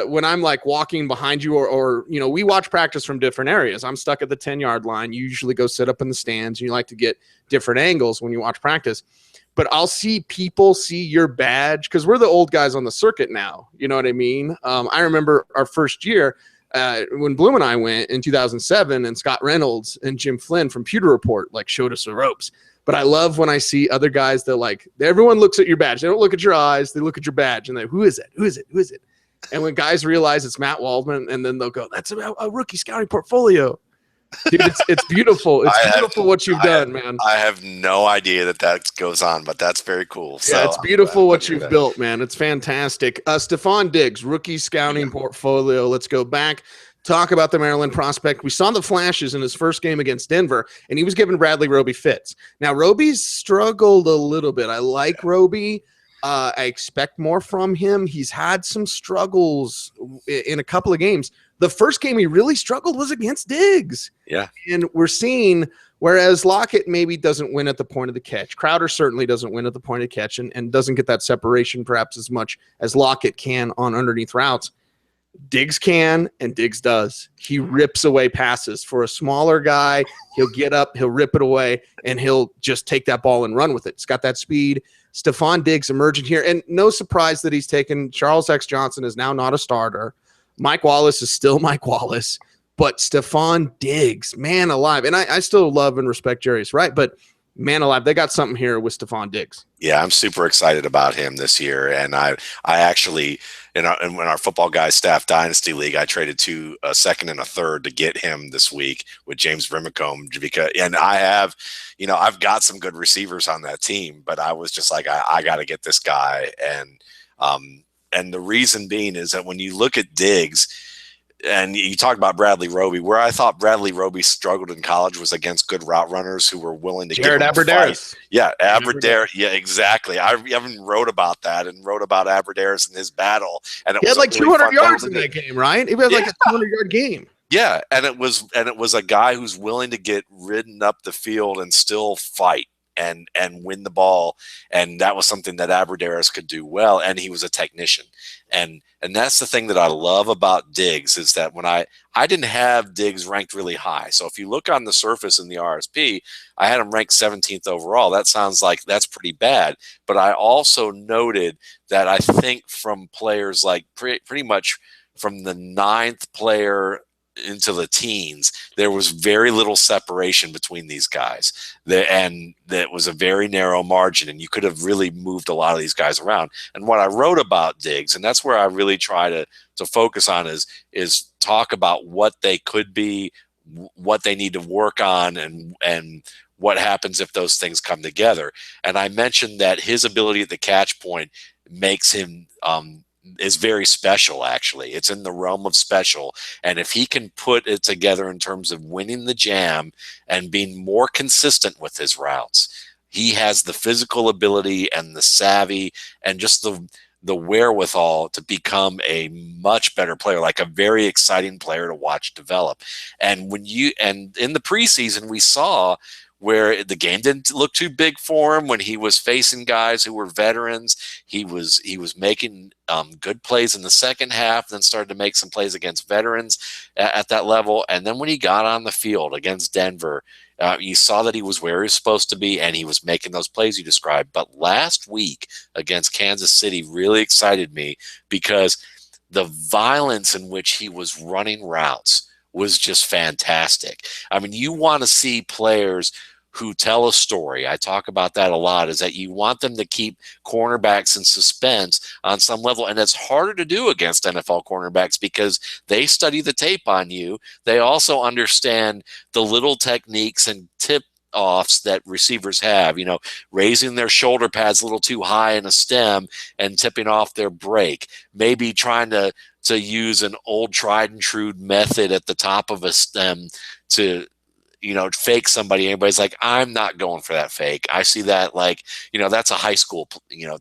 when I'm like walking behind you or we watch practice from different areas. I'm stuck at the 10-yard line. You usually go sit up in the stands. And you like to get different angles when you watch practice. But I'll see people see your badge because we're the old guys on the circuit now. You know what I mean? I remember our first year when Bloom and I went in 2007, and Scott Reynolds and Jim Flynn from Pewter Report showed us the ropes. But I love when I see other guys that everyone looks at your badge. They don't look at your eyes. They look at your badge and who is it? Who is it? Who is it? And when guys realize it's Matt Waldman, and then they'll go, that's a rookie scouting portfolio. Dude, it's beautiful. It's I have beautiful what you've I have done, man. I have no idea that goes on, but that's very cool. Yeah, So it's I'm glad, beautiful glad to what hear you've that. built, man. It's fantastic. Stephon Diggs, rookie scouting portfolio. Let's go back, talk about the Maryland prospect. We saw the flashes in his first game against Denver, and he was giving Bradley Roby fits. Now, Roby's struggled a little bit. I like Roby. I expect more from him. He's had some struggles in a couple of games. The first game he really struggled was against Diggs. Yeah. And we're seeing, whereas Lockett maybe doesn't win at the point of the catch, Crowder certainly doesn't win at the point of catch and doesn't get that separation perhaps as much as Lockett can on underneath routes. Diggs can, and Diggs does. He rips away passes. For a smaller guy, he'll get up, he'll rip it away, and he'll just take that ball and run with it. He's got that speed. Stephon Diggs emerging here, and no surprise that he's taken. Charles X. Johnson is now not a starter. Mike Wallace is still Mike Wallace, but Stephon Diggs, man alive. And I still love and respect Jarius Wright, but man alive, they got something here with Stephon Diggs. Yeah, I'm super excited about him this year, and I actually in our football guys staff dynasty league, I traded a second and a third to get him this week with James Brimacombe because, and I have, I've got some good receivers on that team, but I was just like, I got to get this guy, and the reason being is that when you look at Diggs. And you talk about Bradley Roby. Where I thought Bradley Roby struggled in college was against good route runners who were willing to Jared give him a Abbrederis. fight. Yeah, Abbrederis. Yeah, exactly. I even wrote about that and wrote about Abbrederis and his battle. And it He was had like really 200 fun yards battle in to that do. game, right? He had like a 200-yard game. Yeah, and it was a guy who's willing to get ridden up the field and still fight and win the ball, and that was something that Abbrederis could do well, and he was a technician, and that's the thing that I love about Diggs is that when I didn't have Diggs ranked really high, so if you look on the surface in the RSP, I had him ranked 17th overall. That sounds like that's pretty bad, but I also noted that I think from players like pretty much from the ninth player into the teens, there was very little separation between these guys. And that was a very narrow margin, and you could have really moved a lot of these guys around. And what I wrote about Diggs, and that's where I really try to focus on is talk about what they could be, what they need to work on, and what happens if those things come together. And I mentioned that his ability at the catch point makes him is very special. Actually, it's in the realm of special, and if he can put it together in terms of winning the jam and being more consistent with his routes, he has the physical ability and the savvy and just the wherewithal to become a much better player, like a very exciting player to watch develop. And in the preseason we saw where the game didn't look too big for him when he was facing guys who were veterans. He was making good plays in the second half, then started to make some plays against veterans at that level. And then when he got on the field against Denver, you saw that he was where he was supposed to be, and he was making those plays you described. But last week against Kansas City really excited me because the violence in which he was running routes was just fantastic. I mean, you want to see players who tell a story. I talk about that a lot, is that you want them to keep cornerbacks in suspense on some level. And it's harder to do against NFL cornerbacks because they study the tape on you. They also understand the little techniques and tip offs that receivers have, raising their shoulder pads a little too high in a stem and tipping off their break, maybe trying to use an old tried and true method at the top of a stem to fake somebody. Anybody's like, I'm not going for that fake. I see that like, that's a high school,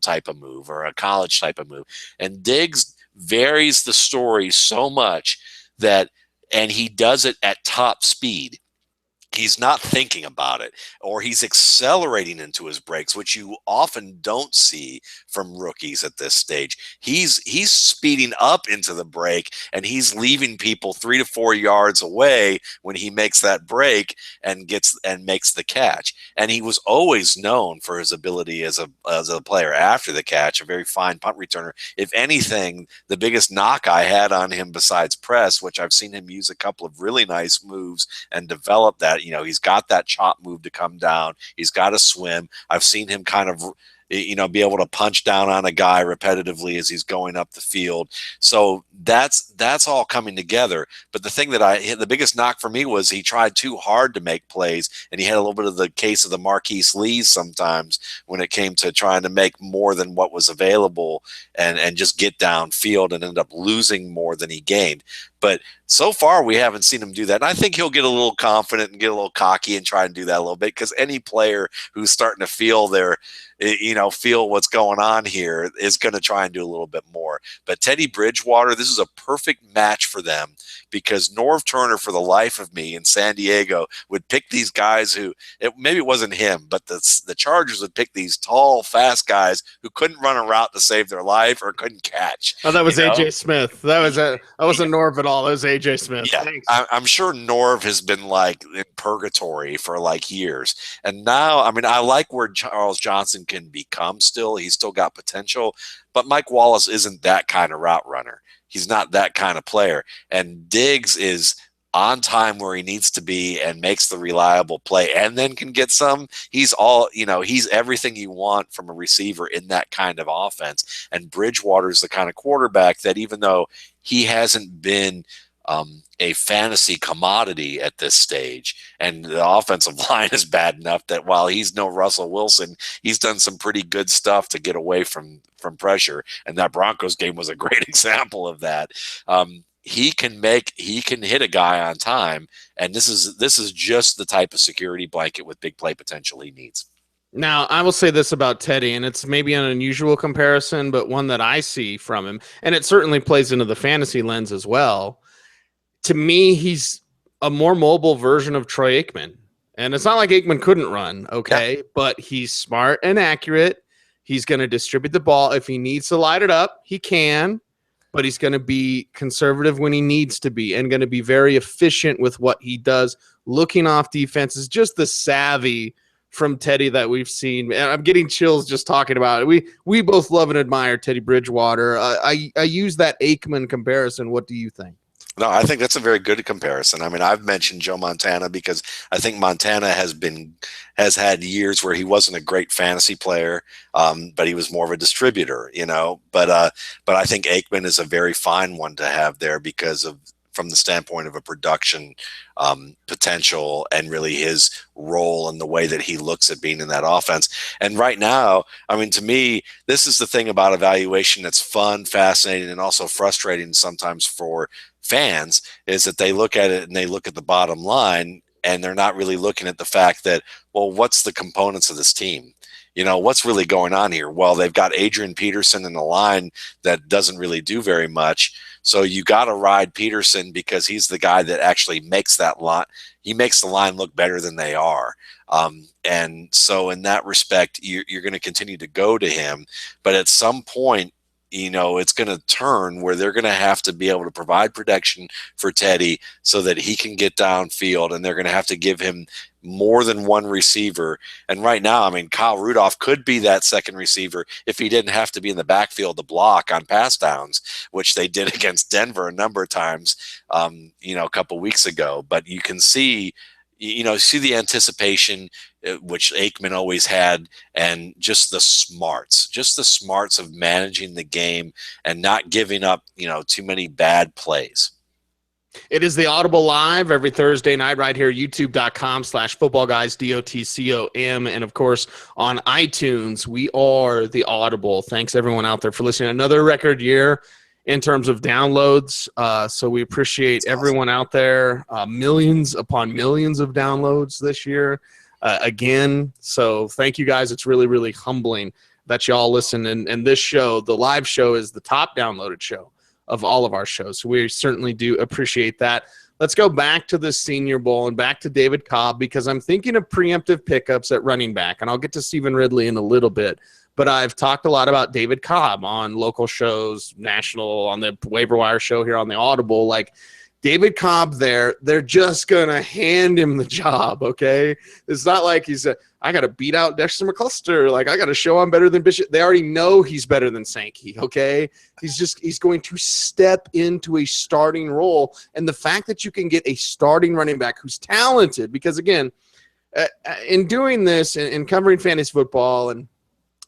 type of move or a college type of move. And Diggs varies the story so much and he does it at top speed. He's not thinking about it, or he's accelerating into his breaks, which you often don't see from rookies at this stage. He's speeding up into the break, and he's leaving people 3 to 4 yards away when he makes that break and makes the catch. And he was always known for his ability as a player after the catch, a very fine punt returner. If anything, the biggest knock I had on him besides press, which I've seen him use a couple of really nice moves and develop that. He's got that chop move to come down. He's got to swim. I've seen him kind of be able to punch down on a guy repetitively as he's going up the field. So that's all coming together. But the thing the biggest knock for me was he tried too hard to make plays, and he had a little bit of the case of the Marquise Lees sometimes when it came to trying to make more than what was available and just get downfield and end up losing more than he gained. But so far, we haven't seen him do that. And I think he'll get a little confident and get a little cocky and try and do that a little bit, because any player who's starting to feel feel what's going on here is going to try and do a little bit more. But Teddy Bridgewater, this is a perfect match for them, because Norv Turner, for the life of me, in San Diego would pick these guys who, maybe it wasn't him, but the Chargers would pick these tall, fast guys who couldn't run a route to save their life or couldn't catch. Oh, that was A.J. Smith. That wasn't Norv at all. That was A.J. Smith. Yeah, I'm sure Norv has been like in purgatory for like years. And now, I mean, I like where Charles Johnson can become still. He's still got potential. But Mike Wallace isn't that kind of route runner. He's not that kind of player. And Diggs is on time where he needs to be and makes the reliable play and then can get some. He's everything you want from a receiver in that kind of offense. And Bridgewater is the kind of quarterback that, even though he hasn't been a fantasy commodity at this stage, and the offensive line is bad enough that while he's no Russell Wilson, he's done some pretty good stuff to get away from pressure. And that Broncos game was a great example of that. He can hit a guy on time, and this is just the type of security blanket with big play potential he needs. Now, I will say this about Teddy, and it's maybe an unusual comparison, but one that I see from him, and it certainly plays into the fantasy lens as well. To me, he's a more mobile version of Troy Aikman. And it's not like Aikman couldn't run, okay? Yeah. But he's smart and accurate. He's going to distribute the ball. If he needs to light it up, he can. But he's going to be conservative when he needs to be, and going to be very efficient with what he does. Looking off defenses, just the savvy from Teddy that we've seen. And I'm getting chills just talking about it. We both love and admire Teddy Bridgewater. I use that Aikman comparison. What do you think? No, I think that's a very good comparison. I mean, I've mentioned Joe Montana because I think Montana has had years where he wasn't a great fantasy player, but he was more of a distributor, But I think Aikman is a very fine one to have there because from the standpoint of a production potential and really his role and the way that he looks at being in that offense. And right now, I mean, to me, this is the thing about evaluation that's fun, fascinating, and also frustrating sometimes for fans, is that they look at it and they look at the bottom line, and they're not really looking at the fact that, well, what's the components of this team? What's really going on here? Well, they've got Adrian Peterson in the line that doesn't really do very much. So you got to ride Peterson because he's the guy that actually makes that line. He makes the line look better than they are. And so in that respect, you're going to continue to go to him. But at some point, it's going to turn where they're going to have to be able to provide protection for Teddy so that he can get downfield, and they're going to have to give him more than one receiver. And right now, I mean, Kyle Rudolph could be that second receiver if he didn't have to be in the backfield to block on pass downs, which they did against Denver a number of times, a couple weeks ago. But you can see the anticipation, which Aikman always had, and just the smarts of managing the game and not giving up, too many bad plays. It is the Audible Live every Thursday night right here, youtube.com/footballguys, DOTCOM. And, of course, on iTunes, we are the Audible. Thanks, everyone out there, for listening. Another record year in terms of downloads. So we appreciate everyone out there. Millions upon millions of downloads this year again. So thank you guys. It's really, really humbling that y'all listen. And this show, the live show, is the top downloaded show of all of our shows. So we certainly do appreciate that. Let's go back to the Senior Bowl and back to David Cobb, because I'm thinking of preemptive pickups at running back. And I'll get to Stephen Ridley in a little bit. But I've talked a lot about David Cobb on local shows, national, on the waiver wire show here on the Audible. Like, David Cobb they're just going to hand him the job, okay? It's not like he's I got to beat out Dexter McCluster. Like, I got to show I'm better than Bishop. They already know he's better than Sankey, okay? He's going to step into a starting role. And the fact that you can get a starting running back who's talented, because, again, in doing this and covering fantasy football and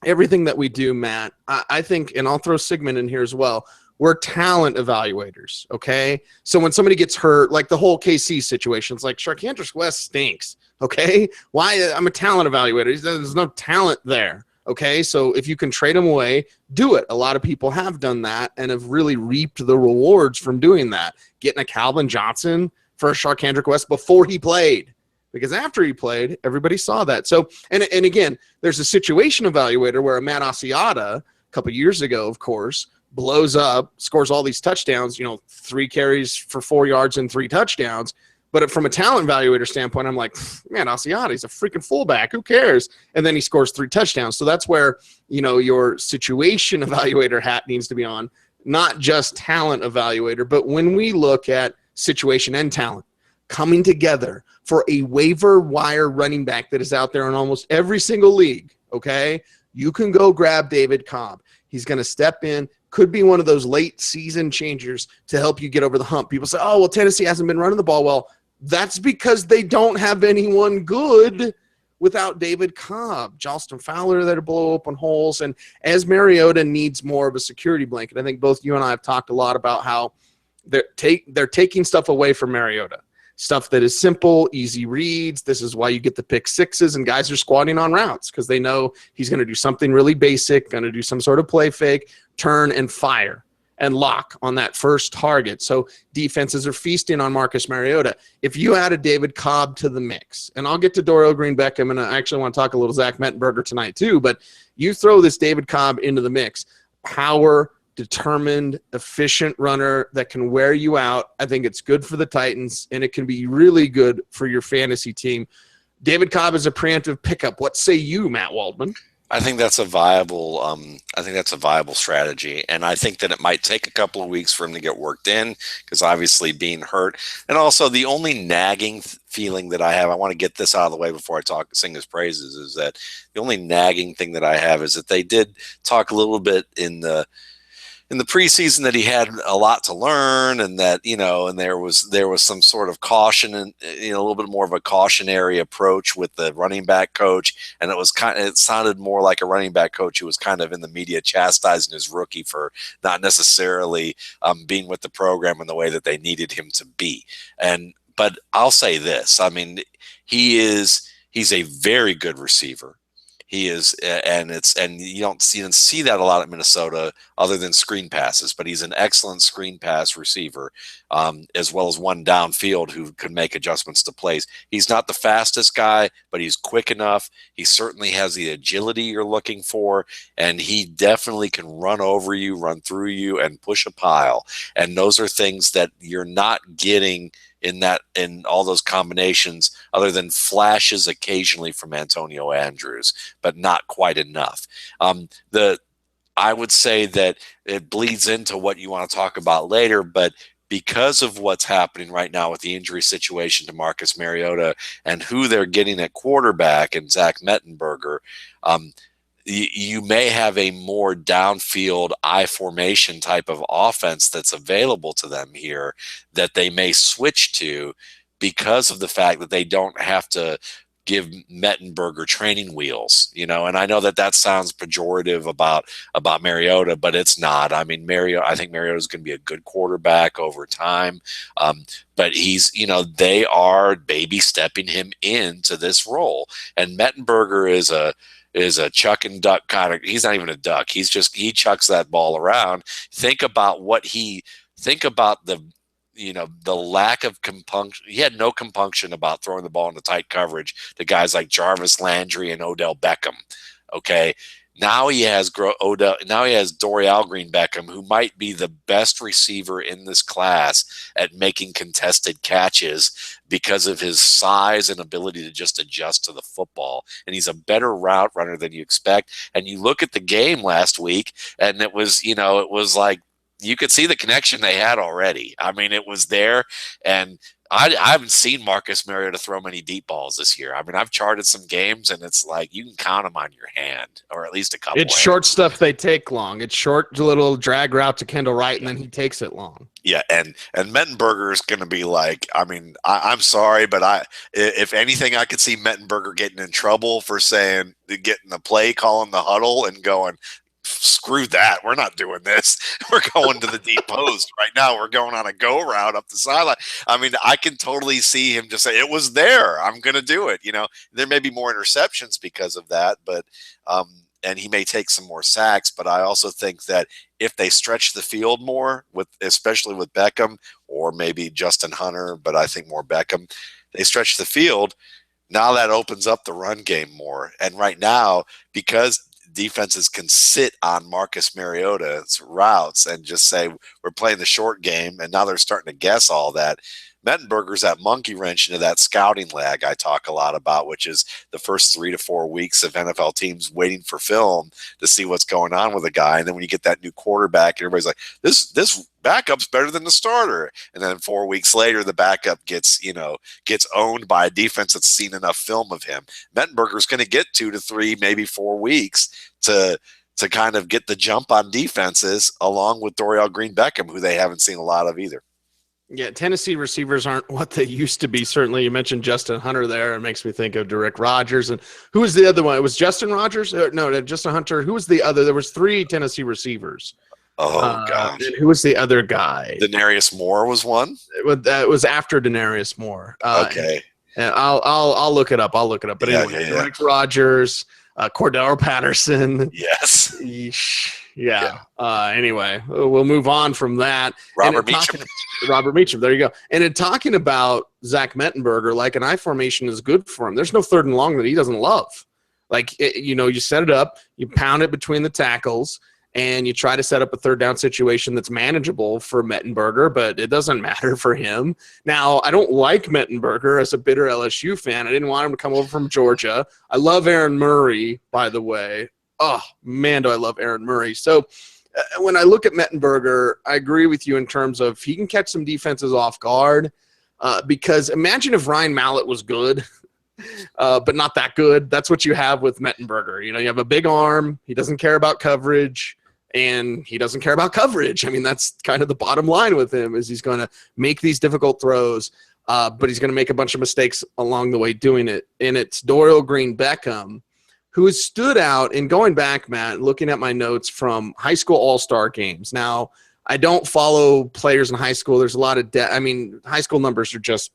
everything that we do, Matt, I think, and I'll throw Sigmund in here as well, we're talent evaluators, okay? So when somebody gets hurt, like the whole KC situation, it's like Sharkandris West stinks, okay? Why? I'm a talent evaluator. There's no talent there, okay? So if you can trade him away, do it. A lot of people have done that and have really reaped the rewards from doing that. Getting a Calvin Johnson for Sharkandrick West before he played. Because after he played, everybody saw that. So, and again, there's a situation evaluator where a Matt Asiata, a couple years ago, of course, blows up, scores all these touchdowns, 3 carries for 4 yards and 3 touchdowns. But from a talent evaluator standpoint, I'm like, man, Asiata, he's a freaking fullback. Who cares? And then he scores 3 touchdowns. So that's where, your situation evaluator hat needs to be on, not just talent evaluator. But when we look at situation and talent coming together for a waiver wire running back that is out there in almost every single league, okay, you can go grab David Cobb. He's going to step in, could be one of those late season changers to help you get over the hump. People say, oh, well, Tennessee hasn't been running the ball well. That's because they don't have anyone good without David Cobb. Jalston Fowler that'll blow open holes. And as Mariota needs more of a security blanket, I think both you and I have talked a lot about how they're taking stuff away from Mariota. Stuff that is simple, easy reads. This is why you get the pick sixes and guys are squatting on routes because they know he's going to do something really basic, going to do some sort of play fake, turn and fire and lock on that first target. So defenses are feasting on Marcus Mariota. If you added David Cobb to the mix, and I'll get to Dorial Green-Beckham, and I actually want to talk a little Zach Mettenberger tonight too, but you throw this David Cobb into the mix, power, determined, efficient runner that can wear you out. I think it's good for the Titans, and it can be really good for your fantasy team. David Cobb is a preemptive pickup. What say you, Matt Waldman? I think that's a viable. Strategy, and I think that it might take a couple of weeks for him to get worked in because obviously being hurt, and also the only nagging feeling that I have. I want to get this out of the way before I sing his praises. Is that the only nagging thing that I have is that they did talk a little bit in the preseason that he had a lot to learn, and that and there was some sort of caution and a little bit more of a cautionary approach with the running back coach, and it sounded more like a running back coach who was kind of in the media chastising his rookie for not necessarily being with the program in the way that they needed him to be. But I'll say this: I mean, he's a very good receiver. He is, and you don't see that a lot at Minnesota, other than screen passes. But he's an excellent screen pass receiver, as well as one downfield who can make adjustments to plays. He's not the fastest guy, but he's quick enough. He certainly has the agility you're looking for, and he definitely can run over you, run through you, and push a pile. And those are things that you're not getting in all those combinations, other than flashes occasionally from Antonio Andrews, but not quite enough. I would say that it bleeds into what you want to talk about later, but because of what's happening right now with the injury situation to Marcus Mariota and who they're getting at quarterback and Zach Mettenberger, you may have a more downfield I formation type of offense that's available to them here that they may switch to because of the fact that they don't have to give Mettenberger training wheels, and I know that sounds pejorative about Mariota, but it's not. I mean, I think Mariota is going to be a good quarterback over time. But they are baby stepping him into this role, and Mettenberger is a chuck and duck kind of. He's not even a duck. He chucks that ball around. Think about the lack of compunction. He had no compunction about throwing the ball into tight coverage to guys like Jarvis Landry and Odell Beckham. Okay. Now he has Dorial Green-Beckham, who might be the best receiver in this class at making contested catches because of his size and ability to just adjust to the football. And he's a better route runner than you expect. And you look at the game last week, and it was like you could see the connection they had already. I mean, it was there, and I haven't seen Marcus Mariota throw many deep balls this year. I mean, I've charted some games, and it's like you can count them on your hand, or at least a couple. It's short stuff they take long. It's short little drag route to Kendall Wright, and then he takes it long. Yeah, and Mettenberger is going to be like, I mean, I'm sorry, but if anything, I could see Mettenberger getting in trouble for getting the play, calling the huddle, and going, screw that. We're not doing this. We're going to the deep post right now. We're going on a go route up the sideline. I mean, I can totally see him just say, it was there. I'm going to do it. There may be more interceptions because of that, but and he may take some more sacks. But I also think that if they stretch the field more, especially with Beckham or maybe Justin Hunter, but I think more Beckham, they stretch the field. Now that opens up the run game more. And right now, because defenses can sit on Marcus Mariota's routes and just say, we're playing the short game, and now they're starting to guess all that. Mettenberger's that monkey wrench into that scouting lag I talk a lot about, which is the first 3 to 4 weeks of NFL teams waiting for film to see what's going on with a guy. And then when you get that new quarterback, everybody's like, this backup's better than the starter. And then 4 weeks later, the backup gets owned by a defense that's seen enough film of him. Mettenberger's going to get 2 to 3, maybe 4 weeks to kind of get the jump on defenses, along with Dorial Green-Beckham, who they haven't seen a lot of either. Yeah, Tennessee receivers aren't what they used to be. Certainly, you mentioned Justin Hunter there. It makes me think of Derek Rogers. And who was the other one? It was Justin Rogers? No, Justin Hunter. Who was the other? There was 3 Tennessee receivers. Oh, gosh. And who was the other guy? Denarius Moore was one? It was after Denarius Moore. Okay. And I'll look it up. But anyway, Derek Rogers, Cordell Patterson. Yes. Yeah. Anyway, we'll move on from that. Robert Meacham. Robert Meacham. There you go. And in talking about Zach Mettenberger, like an I formation is good for him. There's no third and long that he doesn't love. Like, you set it up, you pound it between the tackles, and you try to set up a third down situation that's manageable for Mettenberger, but it doesn't matter for him. Now, I don't like Mettenberger as a bitter LSU fan. I didn't want him to come over from Georgia. I love Aaron Murray, by the way. Oh, man, do I love Aaron Murray. So when I look at Mettenberger, I agree with you in terms of he can catch some defenses off guard because imagine if Ryan Mallett was good, but not that good. That's what you have with Mettenberger. You have a big arm. He doesn't care about coverage, and he doesn't care about coverage. I mean, that's kind of the bottom line with him is he's going to make these difficult throws, but he's going to make a bunch of mistakes along the way doing it. And it's Dorial Green-Beckham who has stood out in going back, Matt, looking at my notes from high school all-star games. Now, I don't follow players in high school. There's a lot of high school numbers are just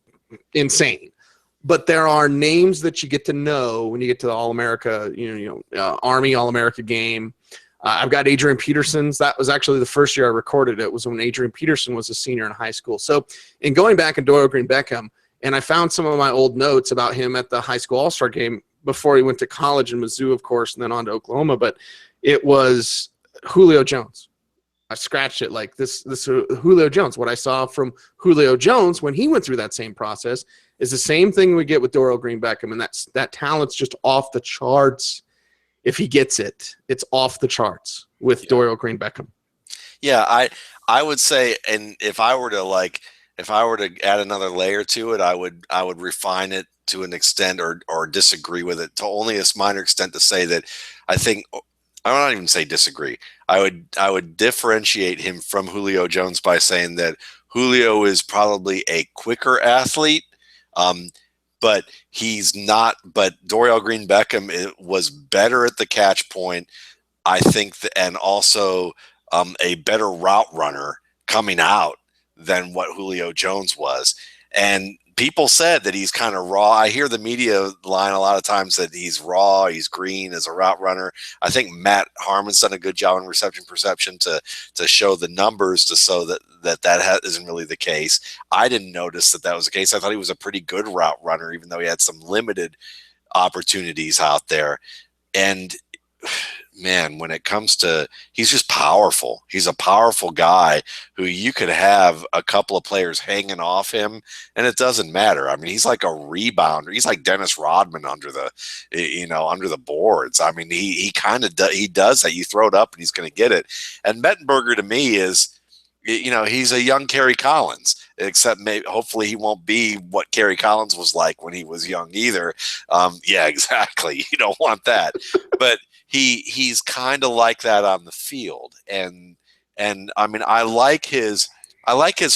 insane. But there are names that you get to know when you get to the All-America, Army All-America game. I've got Adrian Peterson's. That was actually the first year I recorded it, was when Adrian Peterson was a senior in high school. So in going back in Dorial Green-Beckham, and I found some of my old notes about him at the high school all-star game before he went to college in Mizzou, of course, and then on to Oklahoma. But it was Julio Jones. I scratched it like this Julio Jones. What I saw from Julio Jones when he went through that same process is the same thing we get with Dorial Green-Beckham, and that talent's just off the charts. If he gets it, it's off the charts with Dorial Green-Beckham. Yeah, I would say, and if I were to add another layer to it, I would refine it to an extent or disagree with it to only a minor extent to say that I think I would not even say disagree. I would differentiate him from Julio Jones by saying that Julio is probably a quicker athlete, but he's not. But Dorial Green-Beckham was better at the catch point, I think, and also a better route runner coming out than what Julio Jones was. And people said that he's kind of raw. I hear the media line a lot of times that he's raw, he's green as a route runner. I think Matt Harmon's done a good job in reception perception to show the numbers to show that isn't really the case. I didn't notice that was the case. I thought he was a pretty good route runner, even though he had some limited opportunities out there. And man, when it comes to, he's just powerful. He's a powerful guy who you could have a couple of players hanging off him, and it doesn't matter. I mean, he's like a rebounder. He's like Dennis Rodman under the boards. I mean, he kind of he does that. You throw it up, and he's going to get it. And Mettenberger to me is, he's a young Kerry Collins. except maybe hopefully he won't be what Kerry Collins was like when he was young either. Yeah, exactly. You don't want that. But he's kind of like that on the field. And I mean, I like his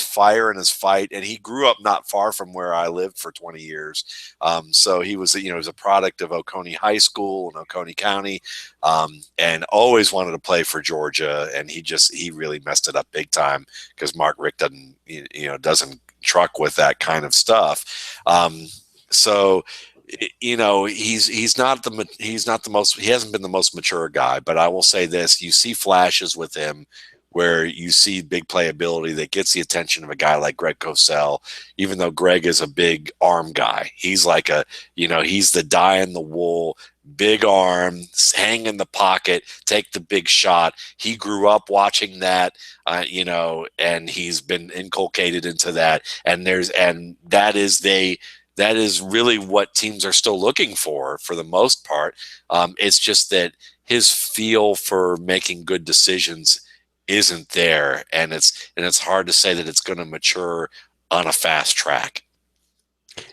fire and his fight, and he grew up not far from where I lived for 20 years. So he was, he was a product of Oconee High School in Oconee County, and always wanted to play for Georgia. And he really messed it up big time because Mark Richt doesn't truck with that kind of stuff. So he's not the most, he hasn't been the most mature guy, but I will say this: you see flashes with him where you see big playability that gets the attention of a guy like Greg Cosell, even though Greg is a big arm guy. He's like he's the die in the wool, big arm, hang in the pocket, take the big shot. He grew up watching that, and he's been inculcated into that. And that is really what teams are still looking for the most part. It's just that his feel for making good decisions isn't there, and it's hard to say that it's going to mature on a fast track.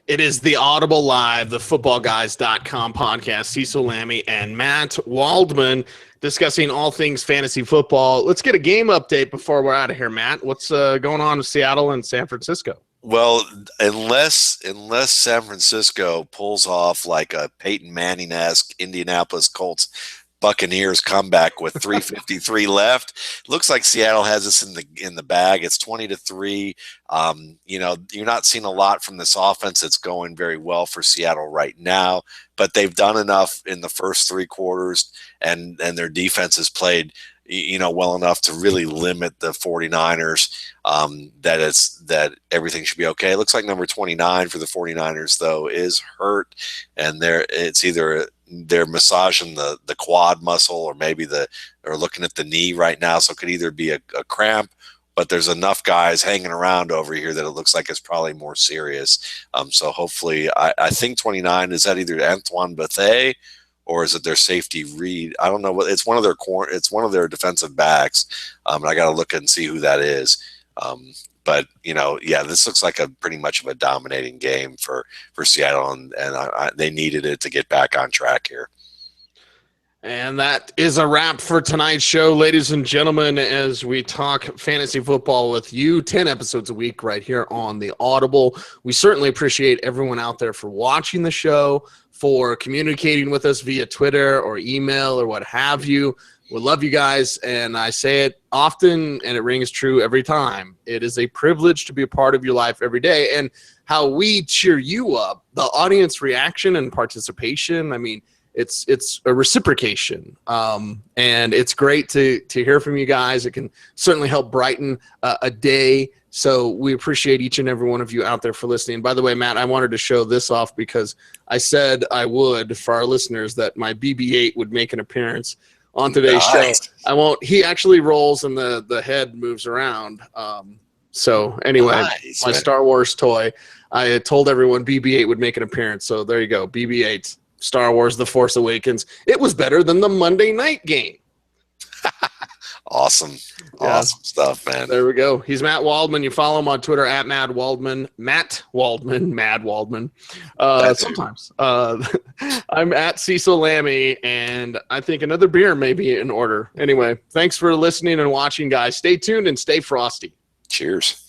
It is the Audible Live, the footballguys.com podcast. Cecil Lammy and Matt Waldman discussing all things fantasy football. Let's get a game update before we're out of here, Matt. What's going on with Seattle and San Francisco? Well, unless San Francisco pulls off like a Peyton Manning-esque Indianapolis Colts Buccaneers comeback with 3:53 left, looks like Seattle has this in the bag. It's 20-3. You're not seeing a lot from this offense. It's going very well for Seattle right now, but they've done enough in the first three quarters, and their defense has played well enough to really limit the 49ers, that everything should be okay. It looks like number 29 for the 49ers, though, is hurt, and it's either they're massaging the quad muscle, or maybe or looking at the knee right now. So it could either be a cramp, but there's enough guys hanging around over here that it looks like it's probably more serious. So hopefully, I think 29, is that either Antoine Bethea or is it their safety Reed? I don't know. It's one of their defensive backs. And I got to look and see who that is. But this looks like a pretty much of a dominating game for Seattle, and they needed it to get back on track here. And that is a wrap for tonight's show, ladies and gentlemen, as we talk fantasy football with you, 10 episodes a week right here on the Audible. We certainly appreciate everyone out there for watching the show, for communicating with us via Twitter or email or what have you. We love you guys, and I say it often, and it rings true every time. It is a privilege to be a part of your life every day, and how we cheer you up, the audience reaction and participation, I mean, it's a reciprocation, and it's great to hear from you guys. It can certainly help brighten a day, so we appreciate each and every one of you out there for listening. By the way, Matt, I wanted to show this off because I said I would, for our listeners, that my BB-8 would make an appearance on today's show. I won't. He actually rolls and the head moves around. So anyway, my Star Wars toy. I had told everyone BB-8 would make an appearance. So there you go, BB-8, Star Wars: The Force Awakens. It was better than the Monday night game. Awesome. Yeah. Awesome stuff, man. There we go. He's Matt Waldman. You follow him on Twitter at Mad Waldman. Matt Waldman. Sometimes. I'm at Cecil Lammy, and I think another beer may be in order. Anyway, thanks for listening and watching, guys. Stay tuned and stay frosty. Cheers.